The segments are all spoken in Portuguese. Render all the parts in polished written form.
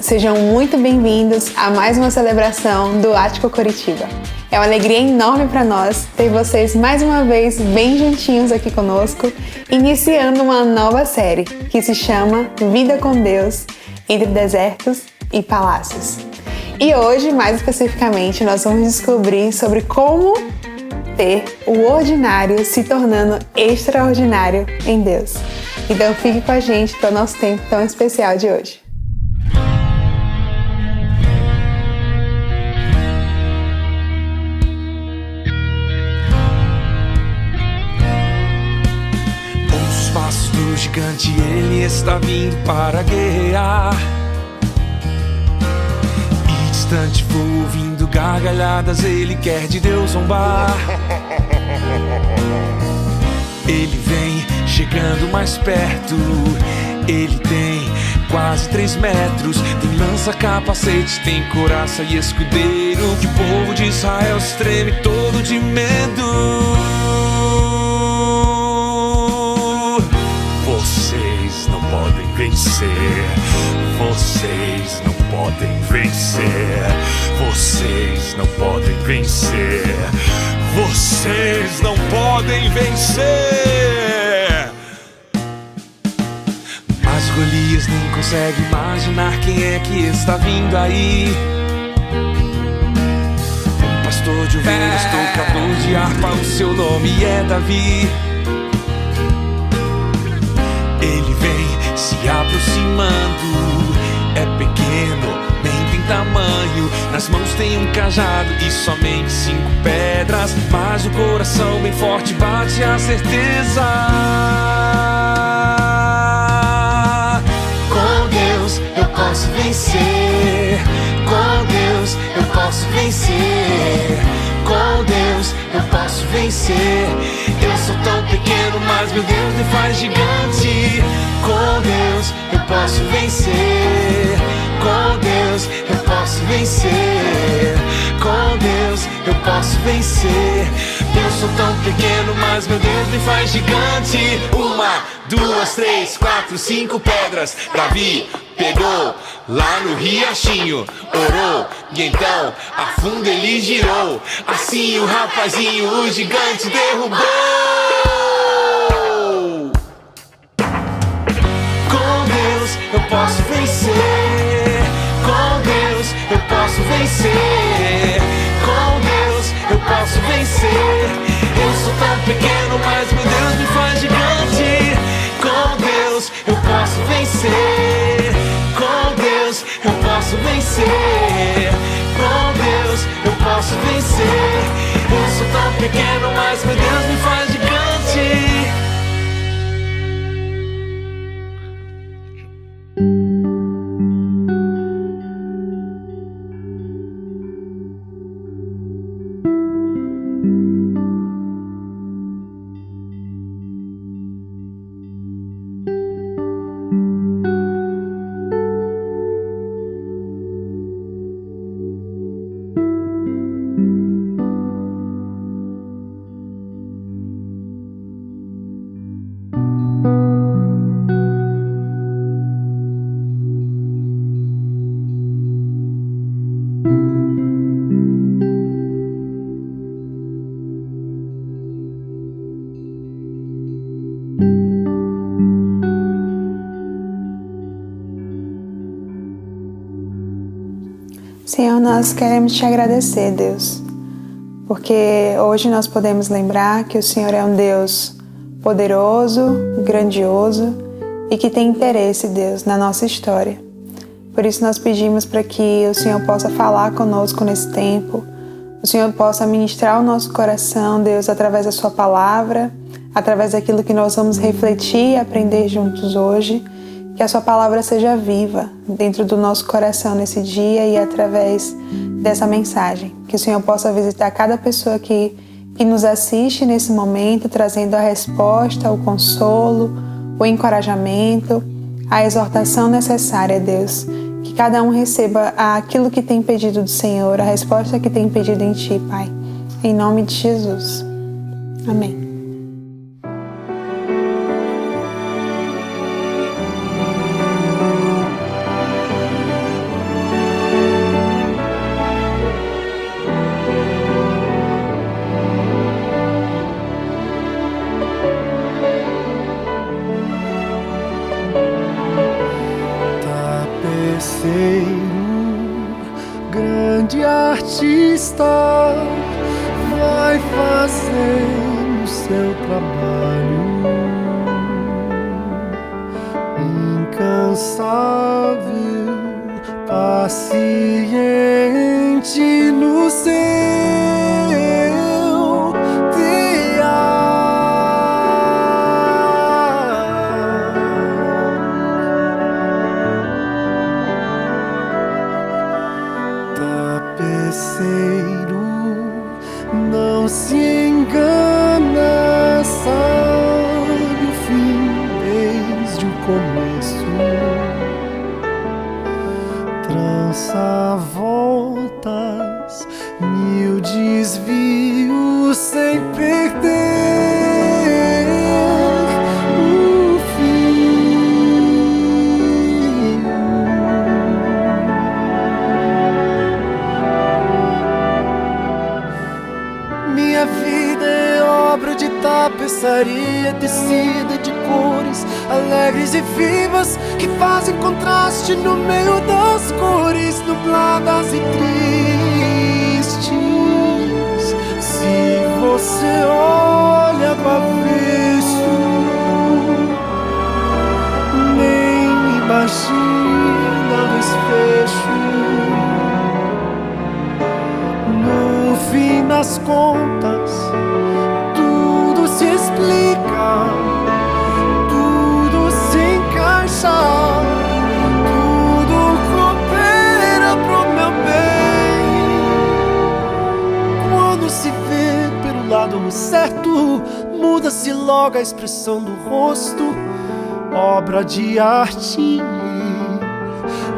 Sejam muito bem-vindos a mais uma celebração do Ático Curitiba. É uma alegria enorme para nós ter vocês mais uma vez bem juntinhos aqui conosco, iniciando uma nova série que se chama Vida com Deus, entre desertos e palácios. E hoje, mais especificamente, nós vamos descobrir sobre como ter o ordinário se tornando extraordinário em Deus. Então fique com a gente para o nosso tempo tão especial de hoje. Os passos do gigante, ele está vindo para guerrear. E distante vou ouvindo gargalhadas, ele quer de Deus zombar. Ele vem chegando mais perto, ele tem quase 3 metros. Tem lança, capacete, tem couraça e escudeiro. E o povo de Israel se treme todo de medo. Vocês não podem vencer. Vocês não podem vencer. Vocês não podem vencer. Vocês não podem vencer. Mas Golias nem consegue imaginar quem é que está vindo aí. Um pastor de ovelhas, tocador de harpa, o seu nome é Davi. Ele vem se aproximando, é pequeno, nem tem tamanho. Nas mãos tem um cajado e somente 5 pedras. Mas o coração bem forte bate a certeza. Com Deus eu posso vencer. Com Deus eu posso vencer. Com Deus eu posso vencer. Eu sou tão pequeno, mas meu Deus me faz gigante. Com Deus eu posso vencer. Com Deus eu posso vencer. Com Deus eu posso vencer. Eu sou tão pequeno, mas meu Deus me faz gigante. 1, 2, 3, 4, 5 pedras. Davi pegou lá no riachinho, orou, e então a funda ele girou. Assim o rapazinho, o gigante derrubou. Com Deus eu posso vencer. Com Deus eu posso vencer. Com Deus eu posso vencer. Eu sou tão pequeno, mas meu Deus me faz gigante. Com Deus eu posso vencer. Com Deus eu posso vencer. Com Deus eu posso vencer. Eu sou tão pequeno, mas meu Deus me faz gigante. Senhor, nós queremos te agradecer, Deus, porque hoje nós podemos lembrar que o Senhor é um Deus poderoso, grandioso e que tem interesse, Deus, na nossa história. Por isso nós pedimos para que o Senhor possa falar conosco nesse tempo, o Senhor possa ministrar o nosso coração, Deus, através da sua palavra, através daquilo que nós vamos refletir e aprender juntos hoje. Que a sua palavra seja viva dentro do nosso coração nesse dia e através dessa mensagem. Que o Senhor possa visitar cada pessoa que nos assiste nesse momento, trazendo a resposta, o consolo, o encorajamento, a exortação necessária, Deus. Que cada um receba aquilo que tem pedido do Senhor, a resposta que tem pedido em Ti, Pai. Em nome de Jesus. Amém. está, vai fazer o seu trabalho. Incansável, paciente no seu tapeceiro, não se engana, sabe o fim desde o começo. Trança voltas, mil desvios sem perder o fim. Minha vida é obra de tapeçaria, tecida de cores alegres e vivas, que fazem contraste no meio das cores nubladas e tristes. Se você olha do avesso, nem imagina o desfecho. No fim das contas, tudo se explica, tudo se encaixa, tudo coopera pro meu bem. Quando se vê pelo lado certo, muda-se logo a expressão do rosto. Obra de arte,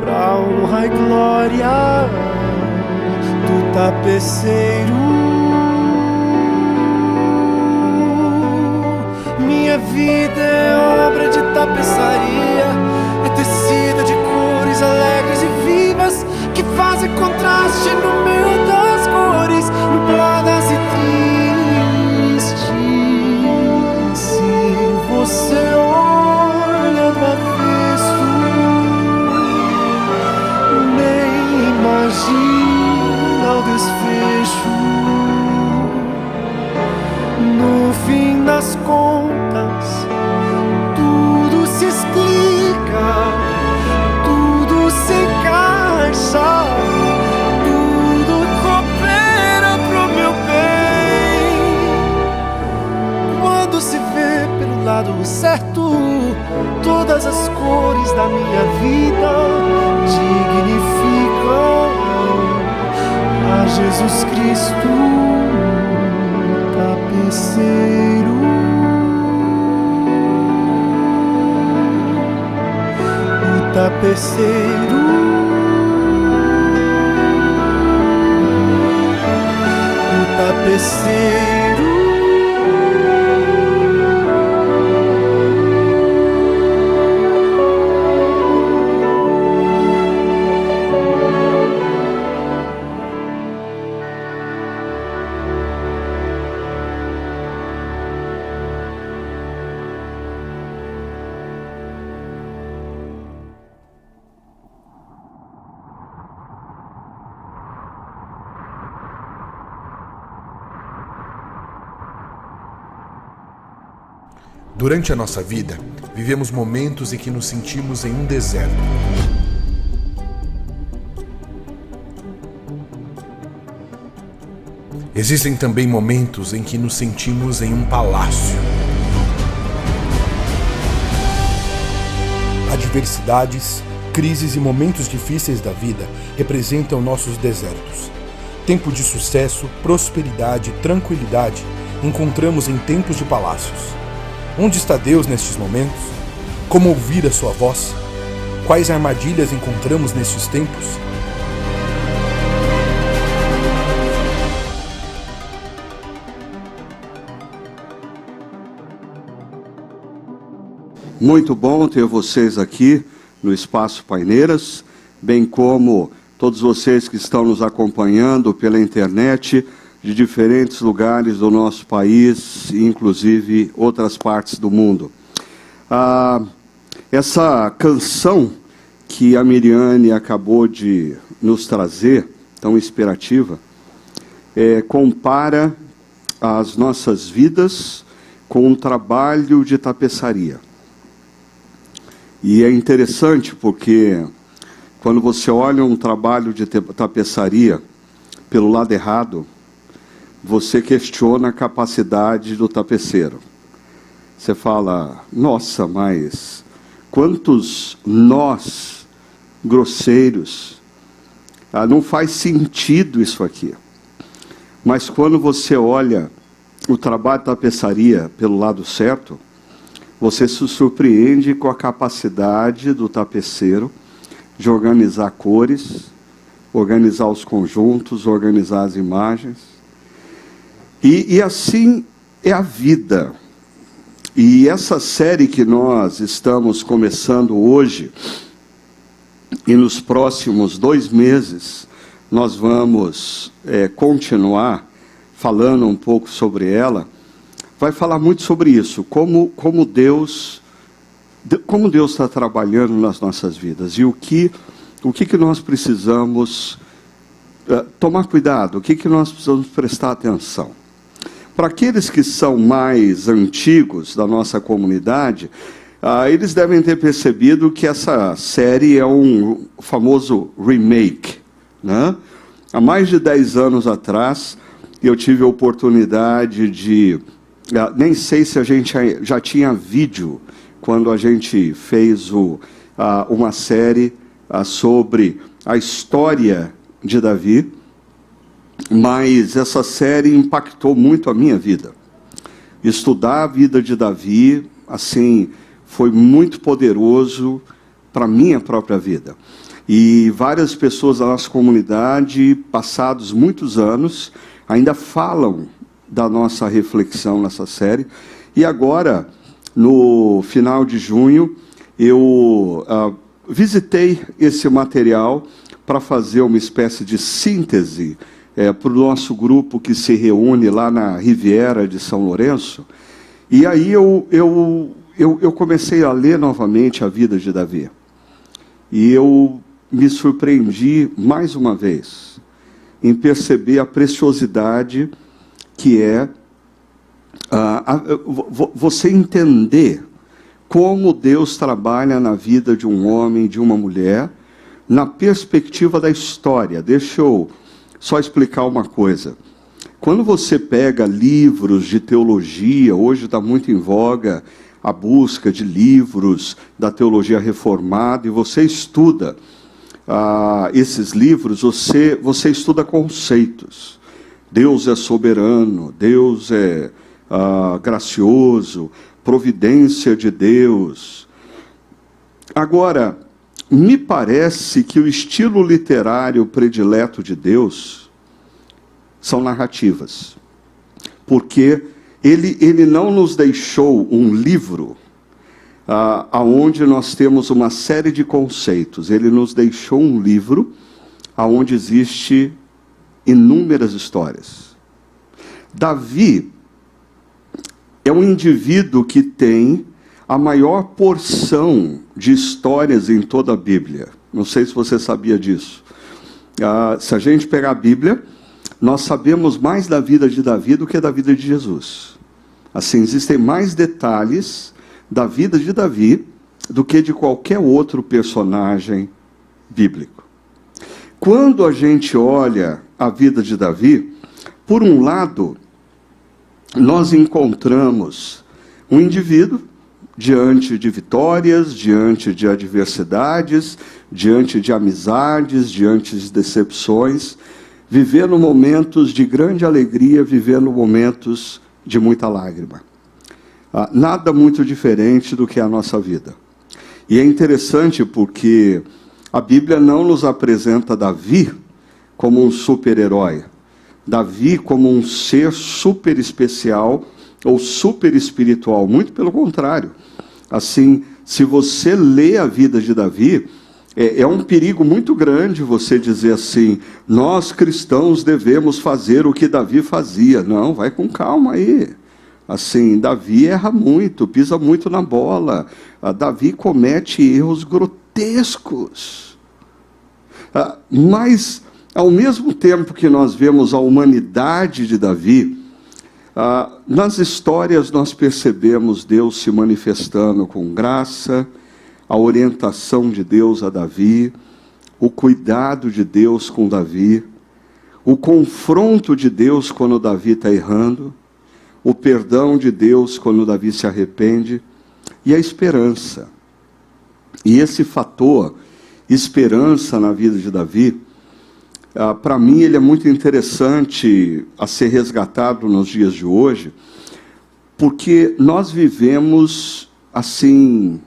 pra honra e glória do tapeceiro. Minha vida é obra de tapeçaria, é tecida de cores alegres e vivas, que fazem contraste no meio das cores nubladas e tristes. Se você olha do avesso, nem imagina o desfecho. No fim das contas, tudo se explica, tudo se encaixa, tudo coopera pro meu bem. Quando se vê pelo lado certo, todas as cores da minha vida dignificam a Jesus Cristo, tapeceiro. O tapeceiro, o tapeceiro. Durante a nossa vida, vivemos momentos em que nos sentimos em um deserto. Existem também momentos em que nos sentimos em um palácio. Adversidades, crises e momentos difíceis da vida representam nossos desertos. Tempo de sucesso, prosperidade, tranquilidade encontramos em tempos de palácios. Onde está Deus nestes momentos? Como ouvir a sua voz? Quais armadilhas encontramos nestes tempos? Muito bom ter vocês aqui no Espaço Paineiras, bem como todos vocês que estão nos acompanhando pela internet de diferentes lugares do nosso país, inclusive outras partes do mundo. Essa canção que a Miriane acabou de nos trazer, tão inspirativa, compara as nossas vidas com um trabalho de tapeçaria. E é interessante porque quando você olha um trabalho de tapeçaria pelo lado errado, você questiona a capacidade do tapeceiro. Você fala, nossa, mas quantos nós grosseiros, não faz sentido isso aqui. Mas quando você olha o trabalho de tapeçaria pelo lado certo, você se surpreende com a capacidade do tapeceiro de organizar cores, organizar os conjuntos, organizar as imagens. E assim é a vida. E essa série que nós estamos começando hoje, e nos próximos 2 meses, nós vamos continuar falando um pouco sobre ela, vai falar muito sobre isso, como Deus está trabalhando nas nossas vidas, e o que nós precisamos tomar cuidado, o que nós precisamos prestar atenção. Para aqueles que são mais antigos da nossa comunidade, eles devem ter percebido que essa série é um famoso remake, né? Há mais de 10 anos atrás, eu tive a oportunidade de... nem sei se a gente já tinha vídeo quando a gente fez uma série sobre a história de Davi, mas essa série impactou muito a minha vida. Estudar a vida de Davi, assim, foi muito poderoso para a minha própria vida. E várias pessoas da nossa comunidade, passados muitos anos, ainda falam da nossa reflexão nessa série. E agora, no final de junho, eu visitei esse material para fazer uma espécie de síntese para o nosso grupo que se reúne lá na Riviera de São Lourenço. E aí eu comecei a ler novamente a vida de Davi. E eu me surpreendi mais uma vez em perceber a preciosidade que é você entender como Deus trabalha na vida de um homem, de uma mulher, na perspectiva da história. Deixa eu só explicar uma coisa. Quando você pega livros de teologia, hoje está muito em voga a busca de livros da teologia reformada, e você estuda esses livros, você estuda conceitos. Deus é soberano, Deus é gracioso, providência de Deus. Agora, me parece que o estilo literário predileto de Deus são narrativas. Porque ele não nos deixou um livro aonde nós temos uma série de conceitos. Ele nos deixou um livro aonde existe inúmeras histórias. Davi é um indivíduo que tem a maior porção de histórias em toda a Bíblia. Não sei se você sabia disso. Se a gente pegar a Bíblia, nós sabemos mais da vida de Davi do que da vida de Jesus. Assim, existem mais detalhes da vida de Davi do que de qualquer outro personagem bíblico. Quando a gente olha a vida de Davi, por um lado, nós encontramos um indivíduo diante de vitórias, diante de adversidades, diante de amizades, diante de decepções, vivendo momentos de grande alegria, vivendo momentos de muita lágrima. Nada muito diferente do que a nossa vida. E é interessante porque a Bíblia não nos apresenta Davi como um super-herói, Davi como um ser super especial ou super espiritual, muito pelo contrário. Assim, se você lê a vida de Davi, é um perigo muito grande você dizer assim, nós cristãos devemos fazer o que Davi fazia. Não, vai com calma aí. Assim, Davi erra muito, pisa muito na bola. Davi comete erros grotescos. Mas ao mesmo tempo que nós vemos a humanidade de Davi, nas histórias nós percebemos Deus se manifestando com graça, a orientação de Deus a Davi, o cuidado de Deus com Davi, o confronto de Deus quando Davi está errando, o perdão de Deus quando Davi se arrepende, e a esperança. E esse fator, esperança na vida de Davi, para mim ele é muito interessante a ser resgatado nos dias de hoje, porque nós vivemos assim,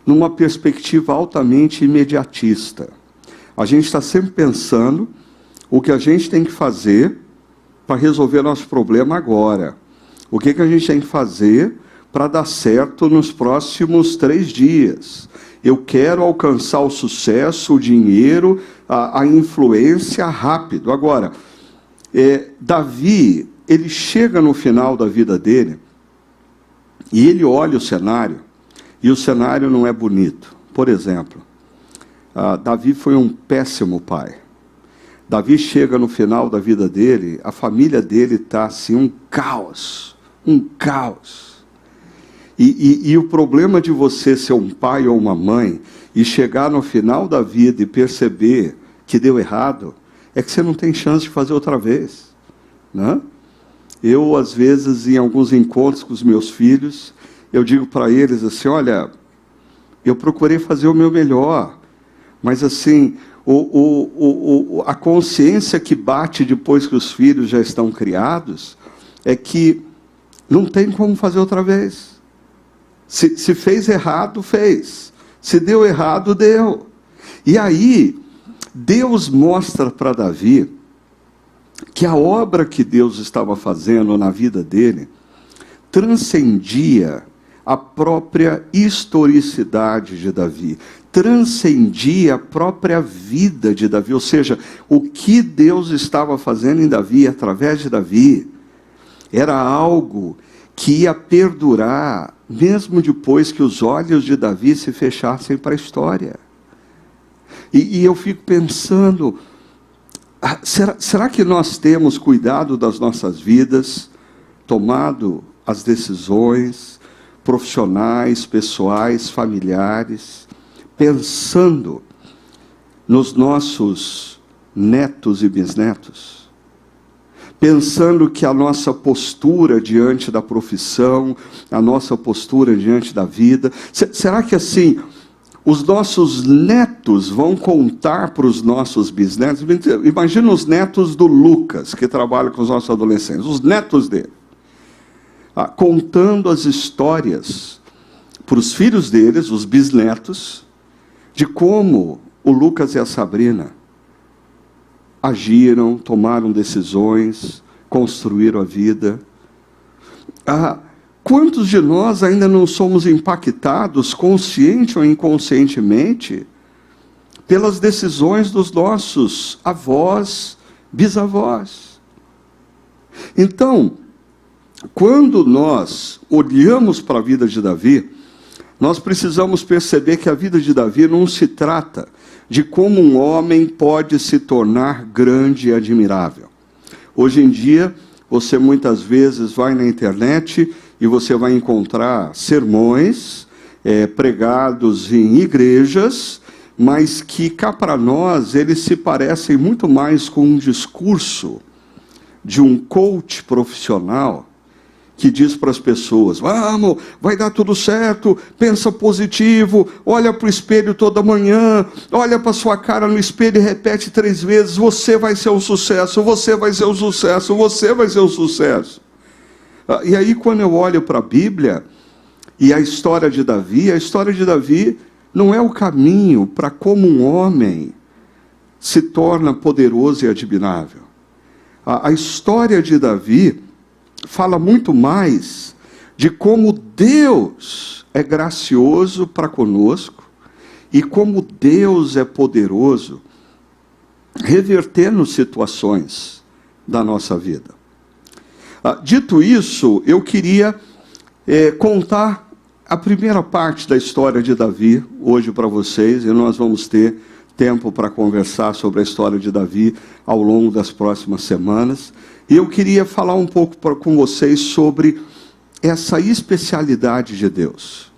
numa perspectiva altamente imediatista. A gente está sempre pensando o que a gente tem que fazer para resolver nosso problema agora. O que a gente tem que fazer para dar certo nos próximos 3 dias. Eu quero alcançar o sucesso, o dinheiro, a influência rápido. Agora, Davi, ele chega no final da vida dele e ele olha o cenário, e o cenário não é bonito. Por exemplo, Davi foi um péssimo pai. Davi chega no final da vida dele, a família dele está assim, um caos. E o problema de você ser um pai ou uma mãe e chegar no final da vida e perceber que deu errado, é que você não tem chance de fazer outra vez, né? Eu, às vezes, em alguns encontros com os meus filhos, eu digo para eles assim, olha, eu procurei fazer o meu melhor, mas assim, a consciência que bate depois que os filhos já estão criados, é que não tem como fazer outra vez. Se fez errado, fez. Se deu errado, deu. E aí, Deus mostra para Davi que a obra que Deus estava fazendo na vida dele transcendia a própria historicidade de Davi, transcendia a própria vida de Davi, ou seja, o que Deus estava fazendo em Davi, através de Davi, era algo que ia perdurar, mesmo depois que os olhos de Davi se fechassem para a história. E eu fico pensando, será que nós temos cuidado das nossas vidas, tomado as decisões profissionais, pessoais, familiares, pensando nos nossos netos e bisnetos? Pensando que a nossa postura diante da profissão, a nossa postura diante da vida, será que assim, os nossos netos vão contar para os nossos bisnetos? Imagina os netos do Lucas, que trabalha com os nossos adolescentes, os netos dele, contando as histórias para os filhos deles, os bisnetos, de como o Lucas e a Sabrina agiram, tomaram decisões, construíram a vida. Quantos de nós ainda não somos impactados, consciente ou inconscientemente, pelas decisões dos nossos avós, bisavós? Então, quando nós olhamos para a vida de Davi, nós precisamos perceber que a vida de Davi não se trata de como um homem pode se tornar grande e admirável. Hoje em dia, você muitas vezes vai na internet e você vai encontrar sermões pregados em igrejas, mas que cá para nós eles se parecem muito mais com um discurso de um coach profissional que diz para as pessoas, vamos, vai dar tudo certo, pensa positivo, olha para o espelho toda manhã, olha para a sua cara no espelho e repete 3 vezes, você vai ser um sucesso, você vai ser um sucesso, você vai ser um sucesso. E aí quando eu olho para a Bíblia e a história de Davi não é o caminho para como um homem se torna poderoso e admirável. A história de Davi fala muito mais de como Deus é gracioso para conosco e como Deus é poderoso revertendo situações da nossa vida. Dito isso, eu queria contar a primeira parte da história de Davi hoje para vocês, e nós vamos ter tempo para conversar sobre a história de Davi ao longo das próximas semanas. E eu queria falar um pouco com vocês sobre essa especialidade de Deus.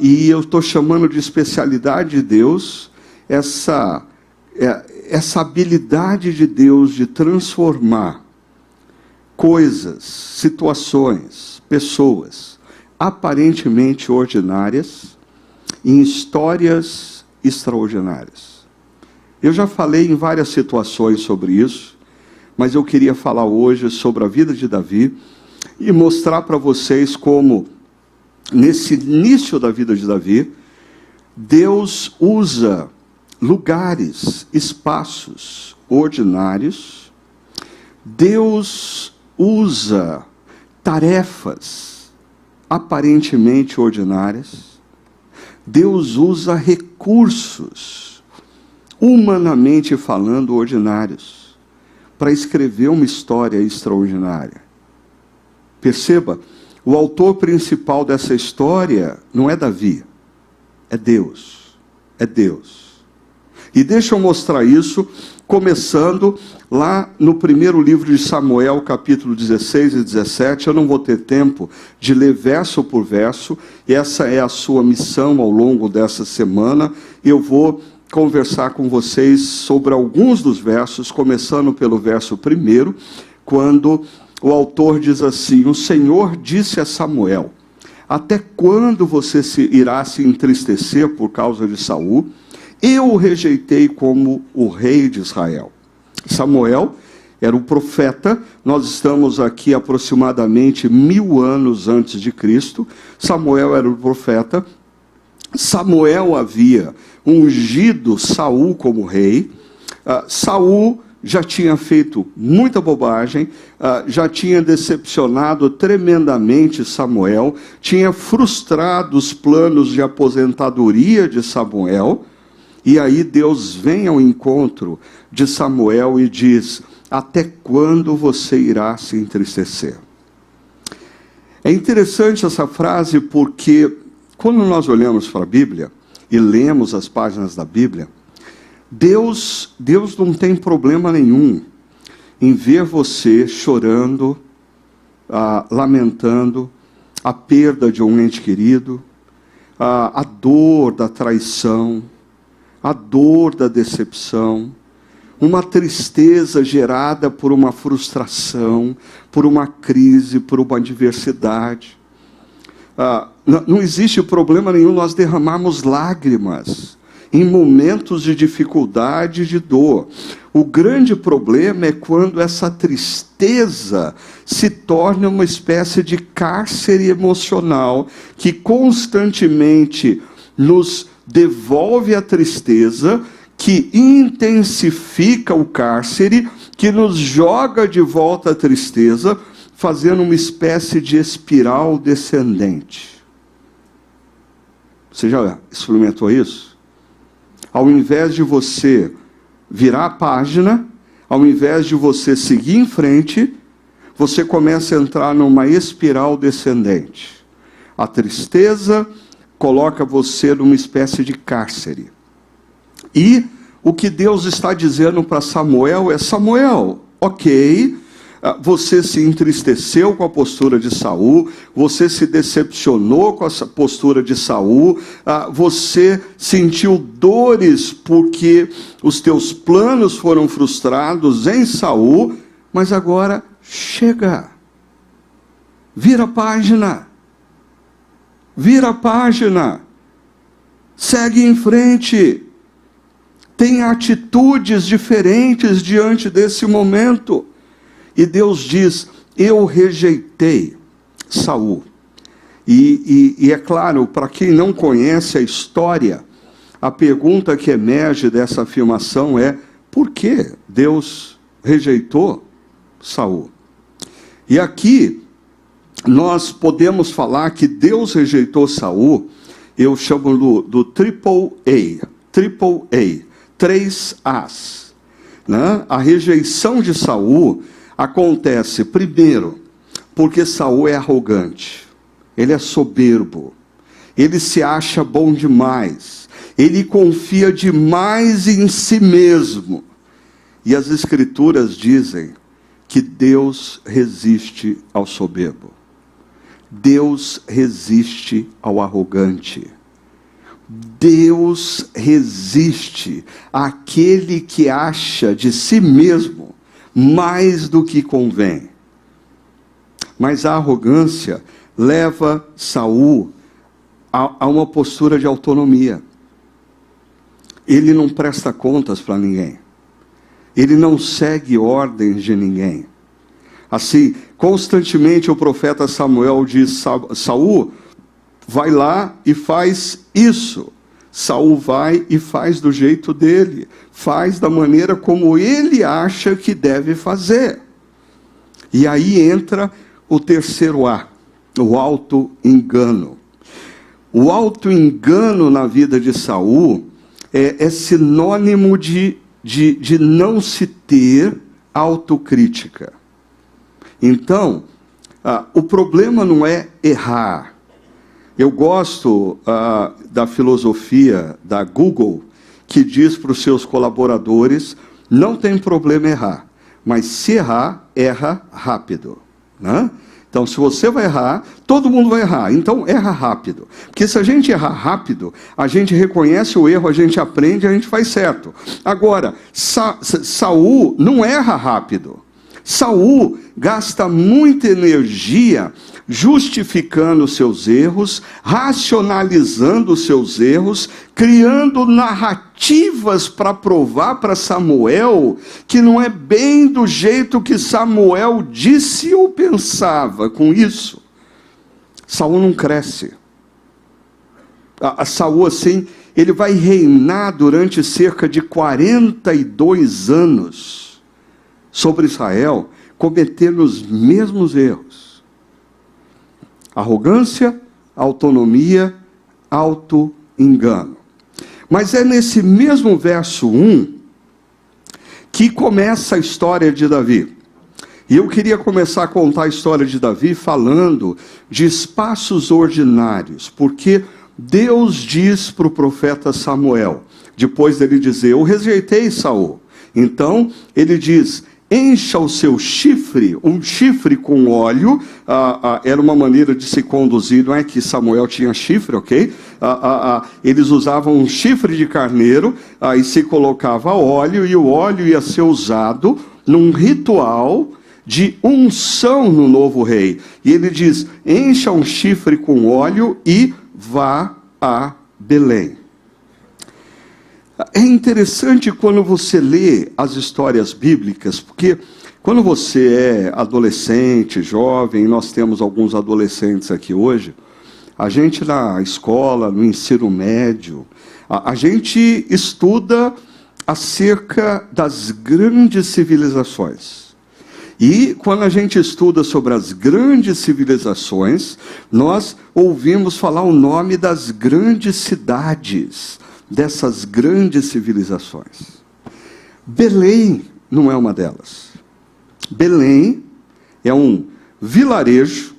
E eu estou chamando de especialidade de Deus essa habilidade de Deus de transformar coisas, situações, pessoas aparentemente ordinárias em histórias extraordinárias. Eu já falei em várias situações sobre isso, mas eu queria falar hoje sobre a vida de Davi e mostrar para vocês como, nesse início da vida de Davi, Deus usa lugares, espaços ordinários, Deus usa tarefas aparentemente ordinárias, Deus usa recursos, humanamente falando, ordinários, para escrever uma história extraordinária. Perceba, o autor principal dessa história não é Davi, é Deus. É Deus. E deixa eu mostrar isso, começando lá no primeiro livro de Samuel, capítulo 16 e 17. Eu não vou ter tempo de ler verso por verso. Essa é a sua missão ao longo dessa semana. Eu vou conversar com vocês sobre alguns dos versos, começando pelo verso 1, quando o autor diz assim: o Senhor disse a Samuel: até quando você irá se entristecer por causa de Saul? Eu o rejeitei como o rei de Israel. Samuel era o profeta. Nós estamos aqui aproximadamente 1000 anos antes de Cristo. Samuel era o profeta. Samuel havia ungido Saul como rei. Saul já tinha feito muita bobagem, já tinha decepcionado tremendamente Samuel, tinha frustrado os planos de aposentadoria de Samuel. E aí Deus vem ao encontro de Samuel e diz: até quando você irá se entristecer? É interessante essa frase porque quando nós olhamos para a Bíblia e lemos as páginas da Bíblia, Deus não tem problema nenhum em ver você chorando, lamentando a perda de um ente querido, a dor da traição, a dor da decepção, uma tristeza gerada por uma frustração, por uma crise, por uma adversidade. Não existe problema nenhum nós derramarmos lágrimas em momentos de dificuldade e de dor. O grande problema é quando essa tristeza se torna uma espécie de cárcere emocional que constantemente nos devolve a tristeza, que intensifica o cárcere, que nos joga de volta a tristeza, fazendo uma espécie de espiral descendente. Você já experimentou isso? Ao invés de você virar a página, ao invés de você seguir em frente, você começa a entrar numa espiral descendente. A tristeza coloca você numa espécie de cárcere. E o que Deus está dizendo para Samuel é: Samuel, ok, você se entristeceu com a postura de Saul, você se decepcionou com a postura de Saul, você sentiu dores porque os teus planos foram frustrados em Saul, mas agora chega, vira a página. Vira a página, segue em frente, tenha atitudes diferentes diante desse momento. E Deus diz: eu rejeitei Saul. E é claro, para quem não conhece a história, a pergunta que emerge dessa afirmação é: por que Deus rejeitou Saul? E aqui nós podemos falar que Deus rejeitou Saul, eu chamo do triple A, 3 As. Né? A rejeição de Saul acontece, primeiro, porque Saul é arrogante, ele é soberbo, ele se acha bom demais, Ele confia demais em si mesmo. E as Escrituras dizem que Deus resiste ao soberbo. Deus resiste ao arrogante. Deus resiste àquele que acha de si mesmo mais do que convém. Mas a arrogância leva Saul a uma postura de autonomia. Ele não presta contas para ninguém. Ele não segue ordens de ninguém. Assim, constantemente o profeta Samuel diz: Saul, vai lá e faz isso. Saul vai e faz do jeito dele. Faz da maneira como ele acha que deve fazer. E aí entra o terceiro A, o auto-engano. O auto-engano na vida de Saul é sinônimo de não se ter autocrítica. Então, o problema não é errar. Eu gosto da filosofia da Google, que diz para os seus colaboradores: não tem problema errar, mas se errar, erra rápido, né? Então, se você vai errar, todo mundo vai errar. Então, erra rápido. Porque se a gente errar rápido, a gente reconhece o erro, a gente aprende, a gente faz certo. Agora, Saul não erra rápido. Saul gasta muita energia justificando seus erros, racionalizando seus erros, criando narrativas para provar para Samuel que não é bem do jeito que Samuel disse ou pensava. Com isso, Saul não cresce. Saul, assim, ele vai reinar durante cerca de 42 anos sobre Israel, cometendo os mesmos erros. Arrogância, autonomia, auto-engano. Mas é nesse mesmo verso 1 que começa a história de Davi. E eu queria começar a contar a história de Davi falando de espaços ordinários, porque Deus diz para o profeta Samuel, depois dele dizer: eu rejeitei Saul. Então ele diz: encha o seu chifre, um chifre com óleo. Era uma maneira de se conduzir, não é que Samuel tinha chifre, ok? Eles usavam um chifre de carneiro, e se colocava óleo, e o óleo ia ser usado num ritual de unção no novo rei. E ele diz: encha um chifre com óleo e vá a Belém. É interessante quando você lê as histórias bíblicas, porque quando você é adolescente, jovem, nós temos alguns adolescentes aqui hoje, a gente na escola, no ensino médio, a gente estuda acerca das grandes civilizações. E quando a gente estuda sobre as grandes civilizações, nós ouvimos falar o nome das grandes cidades, dessas grandes civilizações. Belém não é uma delas. Belém é um vilarejo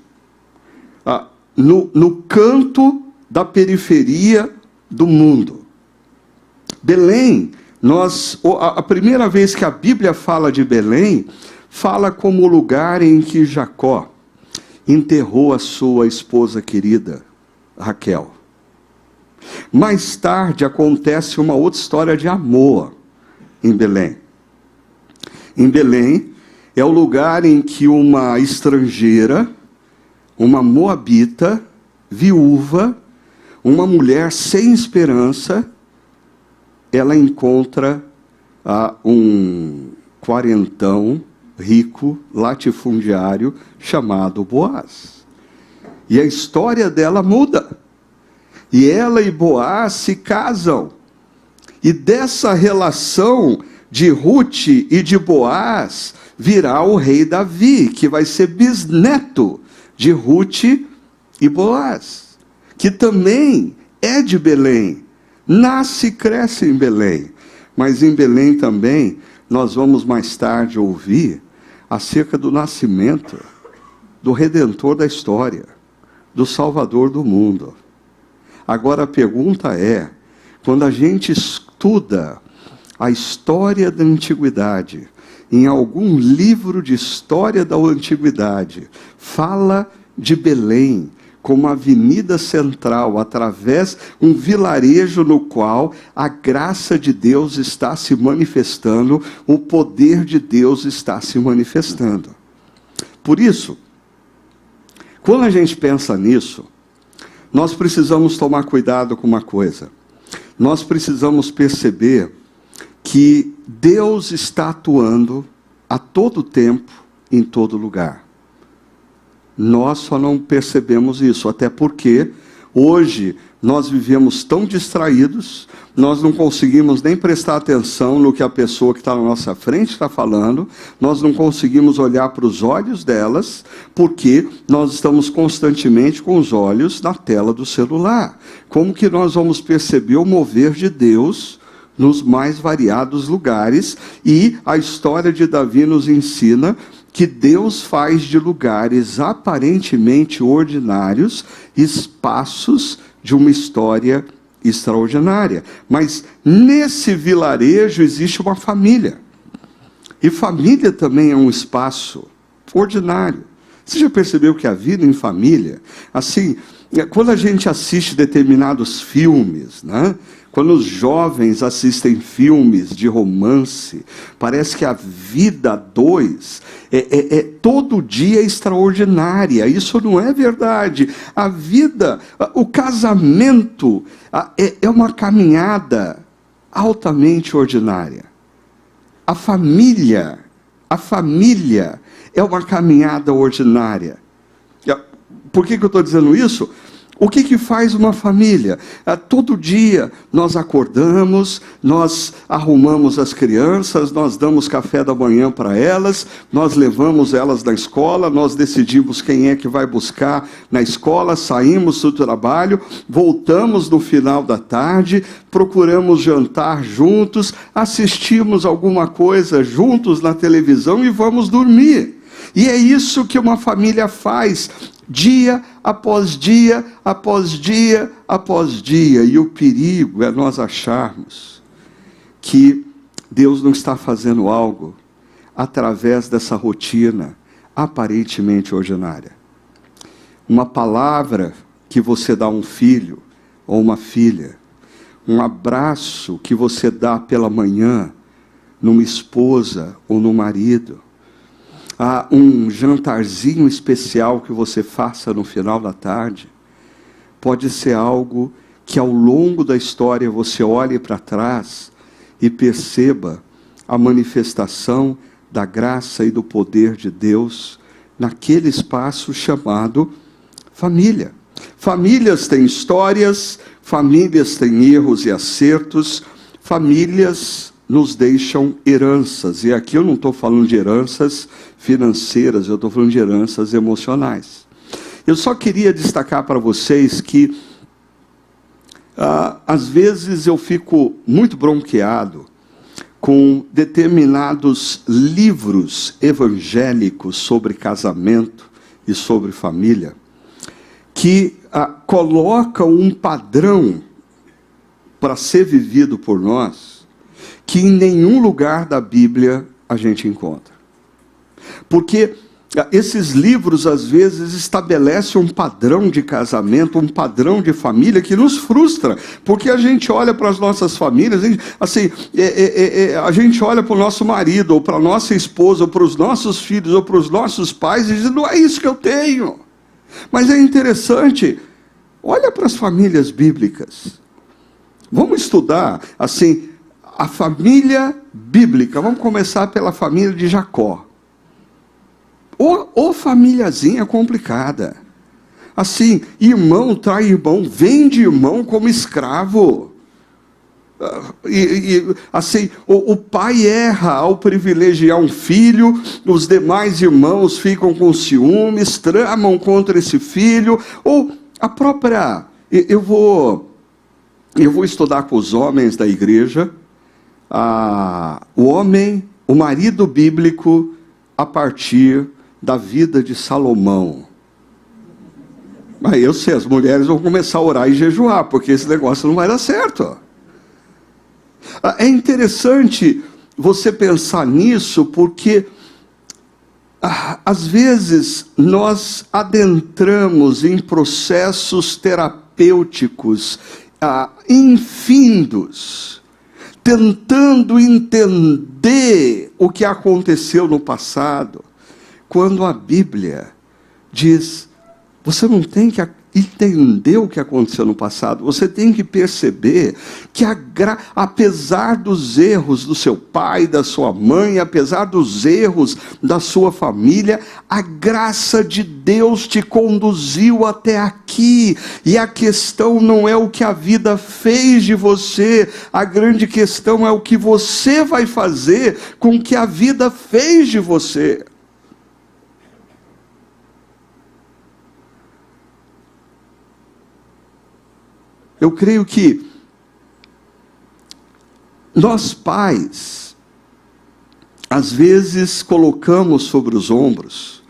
no canto da periferia do mundo. Belém, a primeira vez que a Bíblia fala de Belém, fala como o lugar em que Jacó enterrou a sua esposa querida, Raquel. Mais tarde acontece uma outra história de amor em Belém. Em Belém é o lugar em que uma estrangeira, uma moabita, viúva, uma mulher sem esperança, ela encontra um quarentão rico, latifundiário, chamado Boaz. E a história dela muda. E ela e Boaz se casam. E dessa relação de Ruth e de Boaz virá o rei Davi, que vai ser bisneto de Ruth e Boaz, que também é de Belém. Nasce e cresce em Belém. Mas em Belém também nós vamos mais tarde ouvir acerca do nascimento do Redentor da história, do Salvador do mundo. Agora a pergunta é: quando a gente estuda a história da antiguidade, em algum livro de história da antiguidade, fala de Belém como avenida central, através um vilarejo no qual a graça de Deus está se manifestando, o poder de Deus está se manifestando. Por isso, quando a gente pensa nisso, nós precisamos tomar cuidado com uma coisa. Nós precisamos perceber que Deus está atuando a todo tempo, em todo lugar. Nós só não percebemos isso, até porque hoje nós vivemos tão distraídos, nós não conseguimos nem prestar atenção no que a pessoa que está na nossa frente está falando, nós não conseguimos olhar para os olhos delas, porque nós estamos constantemente com os olhos na tela do celular. Como que nós vamos perceber o mover de Deus nos mais variados lugares? E a história de Davi nos ensina que Deus faz de lugares aparentemente ordinários espaços de uma história extraordinária. Mas nesse vilarejo existe uma família. E família também é um espaço ordinário. Você já percebeu que a vida em família, assim, quando a gente assiste determinados filmes, né? Quando os jovens assistem filmes de romance, parece que a vida a dois todo dia extraordinária. Isso não é verdade. A vida, o casamento é uma caminhada altamente ordinária. A família é uma caminhada ordinária. Por que eu estou dizendo isso? O que faz uma família? Todo dia nós acordamos, nós arrumamos as crianças, nós damos café da manhã para elas, nós levamos elas na escola, nós decidimos quem é que vai buscar na escola, saímos do trabalho, voltamos no final da tarde, procuramos jantar juntos, assistimos alguma coisa juntos na televisão e vamos dormir. E é isso que uma família faz, dia após dia, após dia, após dia. E o perigo é nós acharmos que Deus não está fazendo algo através dessa rotina aparentemente ordinária. Uma palavra que você dá a um filho ou uma filha, um abraço que você dá pela manhã numa esposa ou no marido, um jantarzinho especial que você faça no final da tarde, pode ser algo que ao longo da história você olhe para trás e perceba a manifestação da graça e do poder de Deus naquele espaço chamado família. Famílias têm histórias, famílias têm erros e acertos, famílias nos deixam heranças. E aqui eu não estou falando de heranças financeiras, eu estou falando de heranças emocionais. Eu só queria destacar para vocês que às vezes eu fico muito bronqueado com determinados livros evangélicos sobre casamento e sobre família, que colocam um padrão para ser vivido por nós, que em nenhum lugar da Bíblia a gente encontra. Porque esses livros, às vezes, estabelecem um padrão de casamento, um padrão de família que nos frustra. Porque a gente olha para as nossas famílias, a gente olha para o nosso marido, ou para a nossa esposa, ou para os nossos filhos, ou para os nossos pais, e diz, não é isso que eu tenho. Mas é interessante, olha para as famílias bíblicas. Vamos estudar, assim, a família bíblica. Vamos começar pela família de Jacó. Ô famíliazinha complicada. Assim, irmão trai irmão, vende irmão como escravo. Assim, o pai erra ao privilegiar um filho, os demais irmãos ficam com ciúmes, tramam contra esse filho. Ou a própria... Eu vou estudar com os homens da igreja, o marido bíblico a partir da vida de Salomão. Aí eu sei, as mulheres vão começar a orar e jejuar, porque esse negócio não vai dar certo. É interessante você pensar nisso, porque às vezes nós adentramos em processos terapêuticos infindos, tentando entender o que aconteceu no passado, quando a Bíblia diz: você não tem que entender o que aconteceu no passado, você tem que perceber que apesar dos erros do seu pai, da sua mãe, apesar dos erros da sua família, a graça de Deus te conduziu até aqui. E a questão não é o que a vida fez de você, a grande questão é o que você vai fazer com o que a vida fez de você. Eu creio que nós pais, às vezes colocamos sobre os ombros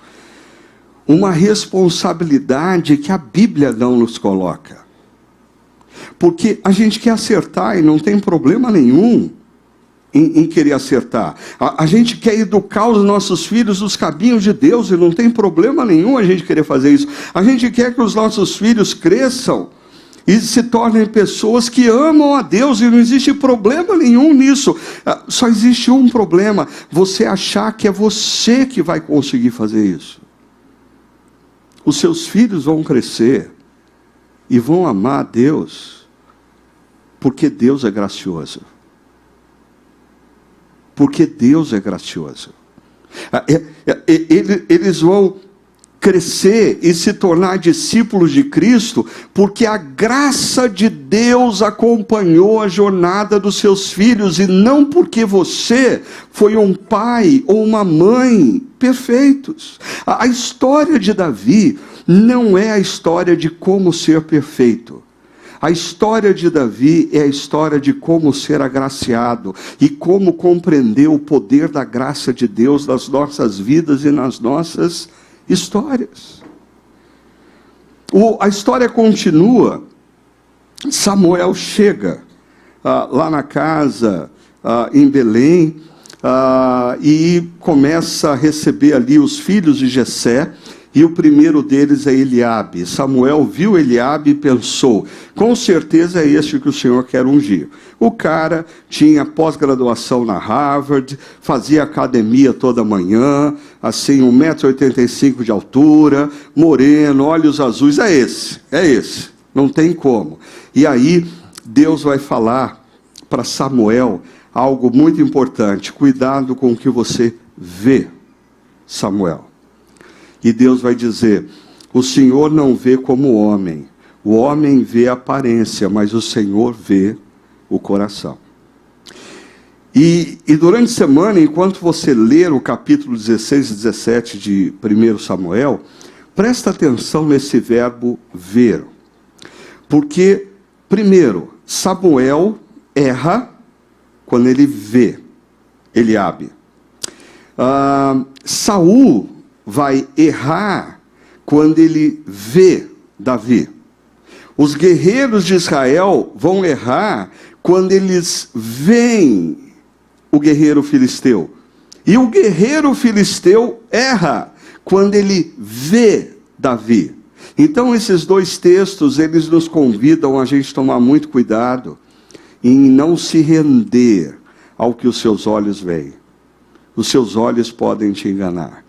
uma responsabilidade que a Bíblia não nos coloca. Porque a gente quer acertar e não tem problema nenhum em querer acertar. A gente quer educar os nossos filhos nos caminhos de Deus e não tem problema nenhum a gente querer fazer isso. A gente quer que os nossos filhos cresçam e se tornem pessoas que amam a Deus, e não existe problema nenhum nisso. Só existe um problema: você achar que é você que vai conseguir fazer isso. Os seus filhos vão crescer e vão amar a Deus, porque Deus é gracioso. Porque Deus é gracioso. Eles vão crescer e se tornar discípulos de Cristo, porque a graça de Deus acompanhou a jornada dos seus filhos, e não porque você foi um pai ou uma mãe perfeitos. A história de Davi não é a história de como ser perfeito. A história de Davi é a história de como ser agraciado e como compreender o poder da graça de Deus nas nossas vidas e nas nossas histórias. A história continua. Samuel chega lá na casa em Belém e começa a receber ali os filhos de Jessé, e o primeiro deles é Eliabe. Samuel viu Eliabe e pensou: com certeza é este que o Senhor quer ungir. O cara tinha pós-graduação na Harvard, fazia academia toda manhã, assim, 1,85 m de altura, moreno, olhos azuis. É esse, não tem como. E aí Deus vai falar para Samuel algo muito importante: cuidado com o que você vê, Samuel. E Deus vai dizer: o Senhor não vê como o homem vê a aparência, mas o Senhor vê o coração. E durante a semana, enquanto você ler o capítulo 16 e 17 de 1 Samuel, presta atenção nesse verbo ver. Porque, primeiro, Samuel erra quando ele vê Eliabe. Saul vai errar quando ele vê Davi. Os guerreiros de Israel vão errar quando eles veem o guerreiro filisteu. E o guerreiro filisteu erra quando ele vê Davi. Então esses dois textos, eles nos convidam a gente tomar muito cuidado em não se render ao que os seus olhos veem. Os seus olhos podem te enganar.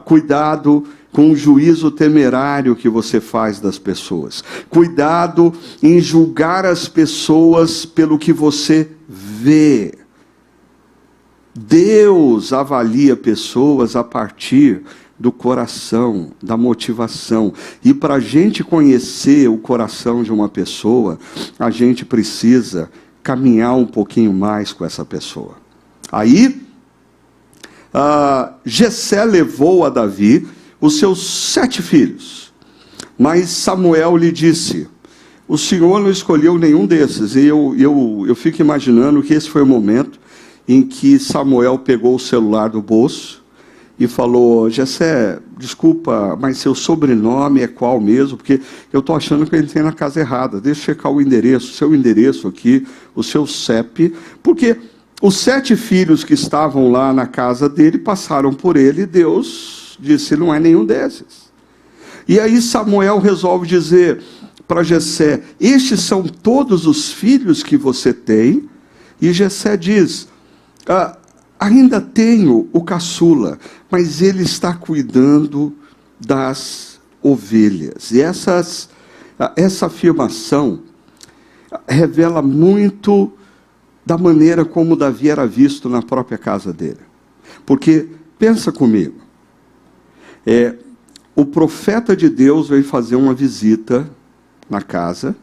Cuidado com o juízo temerário que você faz das pessoas. Cuidado em julgar as pessoas pelo que você vê. Deus avalia pessoas a partir do coração, da motivação. E para a gente conhecer o coração de uma pessoa, a gente precisa caminhar um pouquinho mais com essa pessoa. Aí, Jessé levou a Davi os seus 7 filhos. Mas Samuel lhe disse: o Senhor não escolheu nenhum desses. E eu fico imaginando que esse foi o momento em que Samuel pegou o celular do bolso e falou: Jessé, desculpa, mas seu sobrenome é qual mesmo? Porque eu estou achando que eu entrei na casa errada. Deixa eu checar o endereço, seu endereço aqui, o seu CEP. Porque os 7 filhos que estavam lá na casa dele passaram por ele e Deus disse: não é nenhum desses. E aí Samuel resolve dizer para Jessé: estes são todos os filhos que você tem? E Jessé diz: ainda tenho o caçula, mas ele está cuidando das ovelhas. E essa afirmação revela muito da maneira como Davi era visto na própria casa dele. Porque, pensa comigo, o profeta de Deus veio fazer uma visita na casa,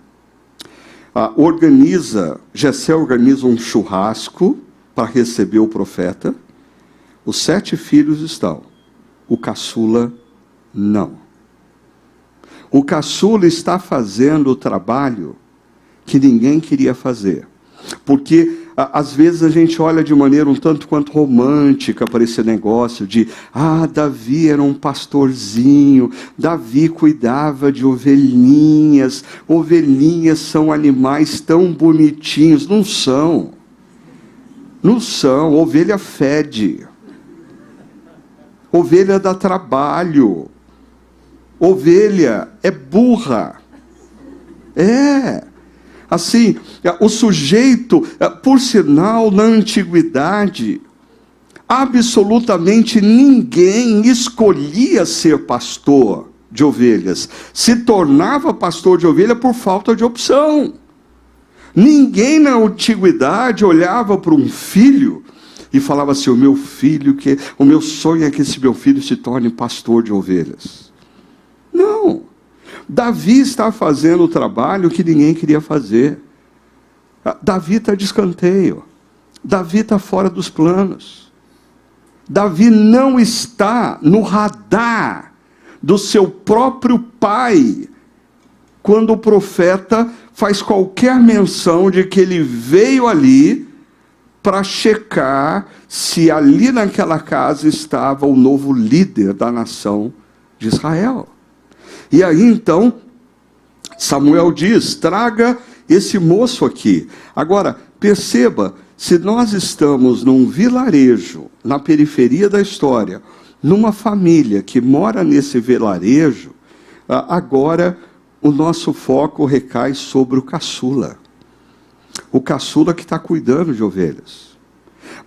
Jessé organiza um churrasco para receber o profeta. Os 7 filhos estão, o caçula não. O caçula está fazendo o trabalho que ninguém queria fazer. Porque às vezes a gente olha de maneira um tanto quanto romântica para esse negócio de Davi era um pastorzinho, Davi cuidava de ovelhinhas, ovelhinhas são animais tão bonitinhos. Não são. Não são, ovelha fede, ovelha dá trabalho, ovelha é burra. Assim, o sujeito, por sinal, na antiguidade, absolutamente ninguém escolhia ser pastor de ovelhas. Se tornava pastor de ovelha por falta de opção. Ninguém na antiguidade olhava para um filho e falava assim: o meu sonho é que esse meu filho se torne pastor de ovelhas. Não. Davi está fazendo o trabalho que ninguém queria fazer. Davi está de escanteio. Davi está fora dos planos. Davi não está no radar do seu próprio pai quando o profeta faz qualquer menção de que ele veio ali para checar se ali naquela casa estava o novo líder da nação de Israel. E aí então, Samuel diz: traga esse moço aqui. Agora, perceba, se nós estamos num vilarejo, na periferia da história, numa família que mora nesse vilarejo, agora o nosso foco recai sobre o caçula. O caçula que está cuidando de ovelhas.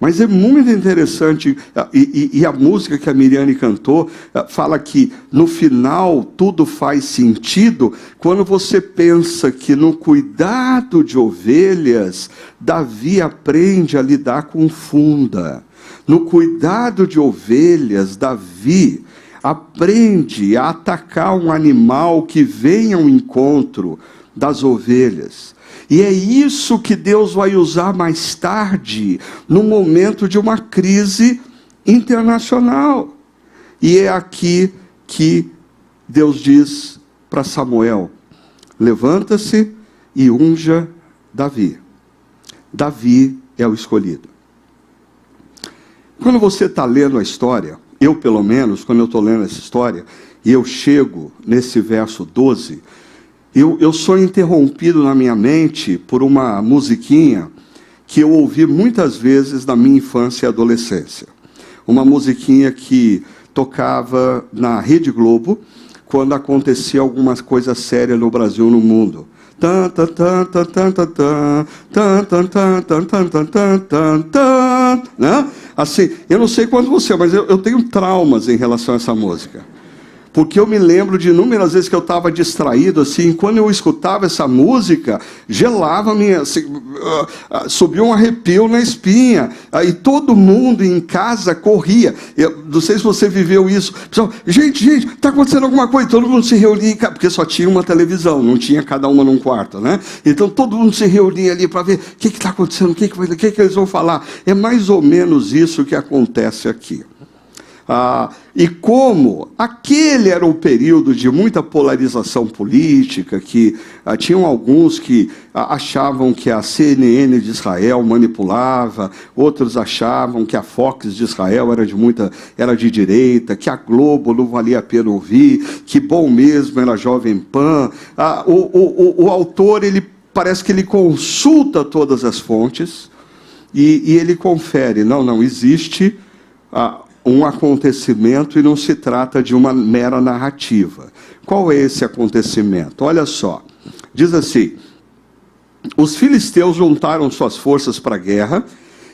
Mas é muito interessante, e a música que a Miriane cantou, fala que no final tudo faz sentido, quando você pensa que no cuidado de ovelhas, Davi aprende a lidar com funda. No cuidado de ovelhas, Davi aprende a atacar um animal que vem ao encontro das ovelhas. E é isso que Deus vai usar mais tarde, no momento de uma crise internacional. E é aqui que Deus diz para Samuel: levanta-se e unja Davi. Davi é o escolhido. Quando você está lendo a história, eu pelo menos, quando eu estou lendo essa história, e eu chego nesse verso 12, eu sou interrompido na minha mente por uma musiquinha que eu ouvi muitas vezes na minha infância e adolescência. Uma musiquinha que tocava na Rede Globo quando acontecia alguma coisa séria no Brasil, no mundo. Né? Assim, eu não sei quanto você, mas eu tenho traumas em relação a essa música. Porque eu me lembro de inúmeras vezes que eu estava distraído, assim, quando eu escutava essa música, gelava-me, assim, subia um arrepio na espinha, e todo mundo em casa corria. Eu não sei se você viveu isso. Pessoal, gente, está acontecendo alguma coisa? Todo mundo se reunia, porque só tinha uma televisão, não tinha cada uma num quarto, né? Então todo mundo se reunia ali para ver o que está acontecendo, o que eles vão falar. É mais ou menos isso que acontece aqui. E como aquele era um período de muita polarização política, que tinham alguns que achavam que a CNN de Israel manipulava, outros achavam que a Fox de Israel era de direita, que a Globo não valia a pena ouvir, que bom mesmo era a Jovem Pan. O autor, parece que ele consulta todas as fontes e ele confere, não existe um acontecimento e não se trata de uma mera narrativa. Qual é esse acontecimento? Olha só, diz assim: os filisteus juntaram suas forças para a guerra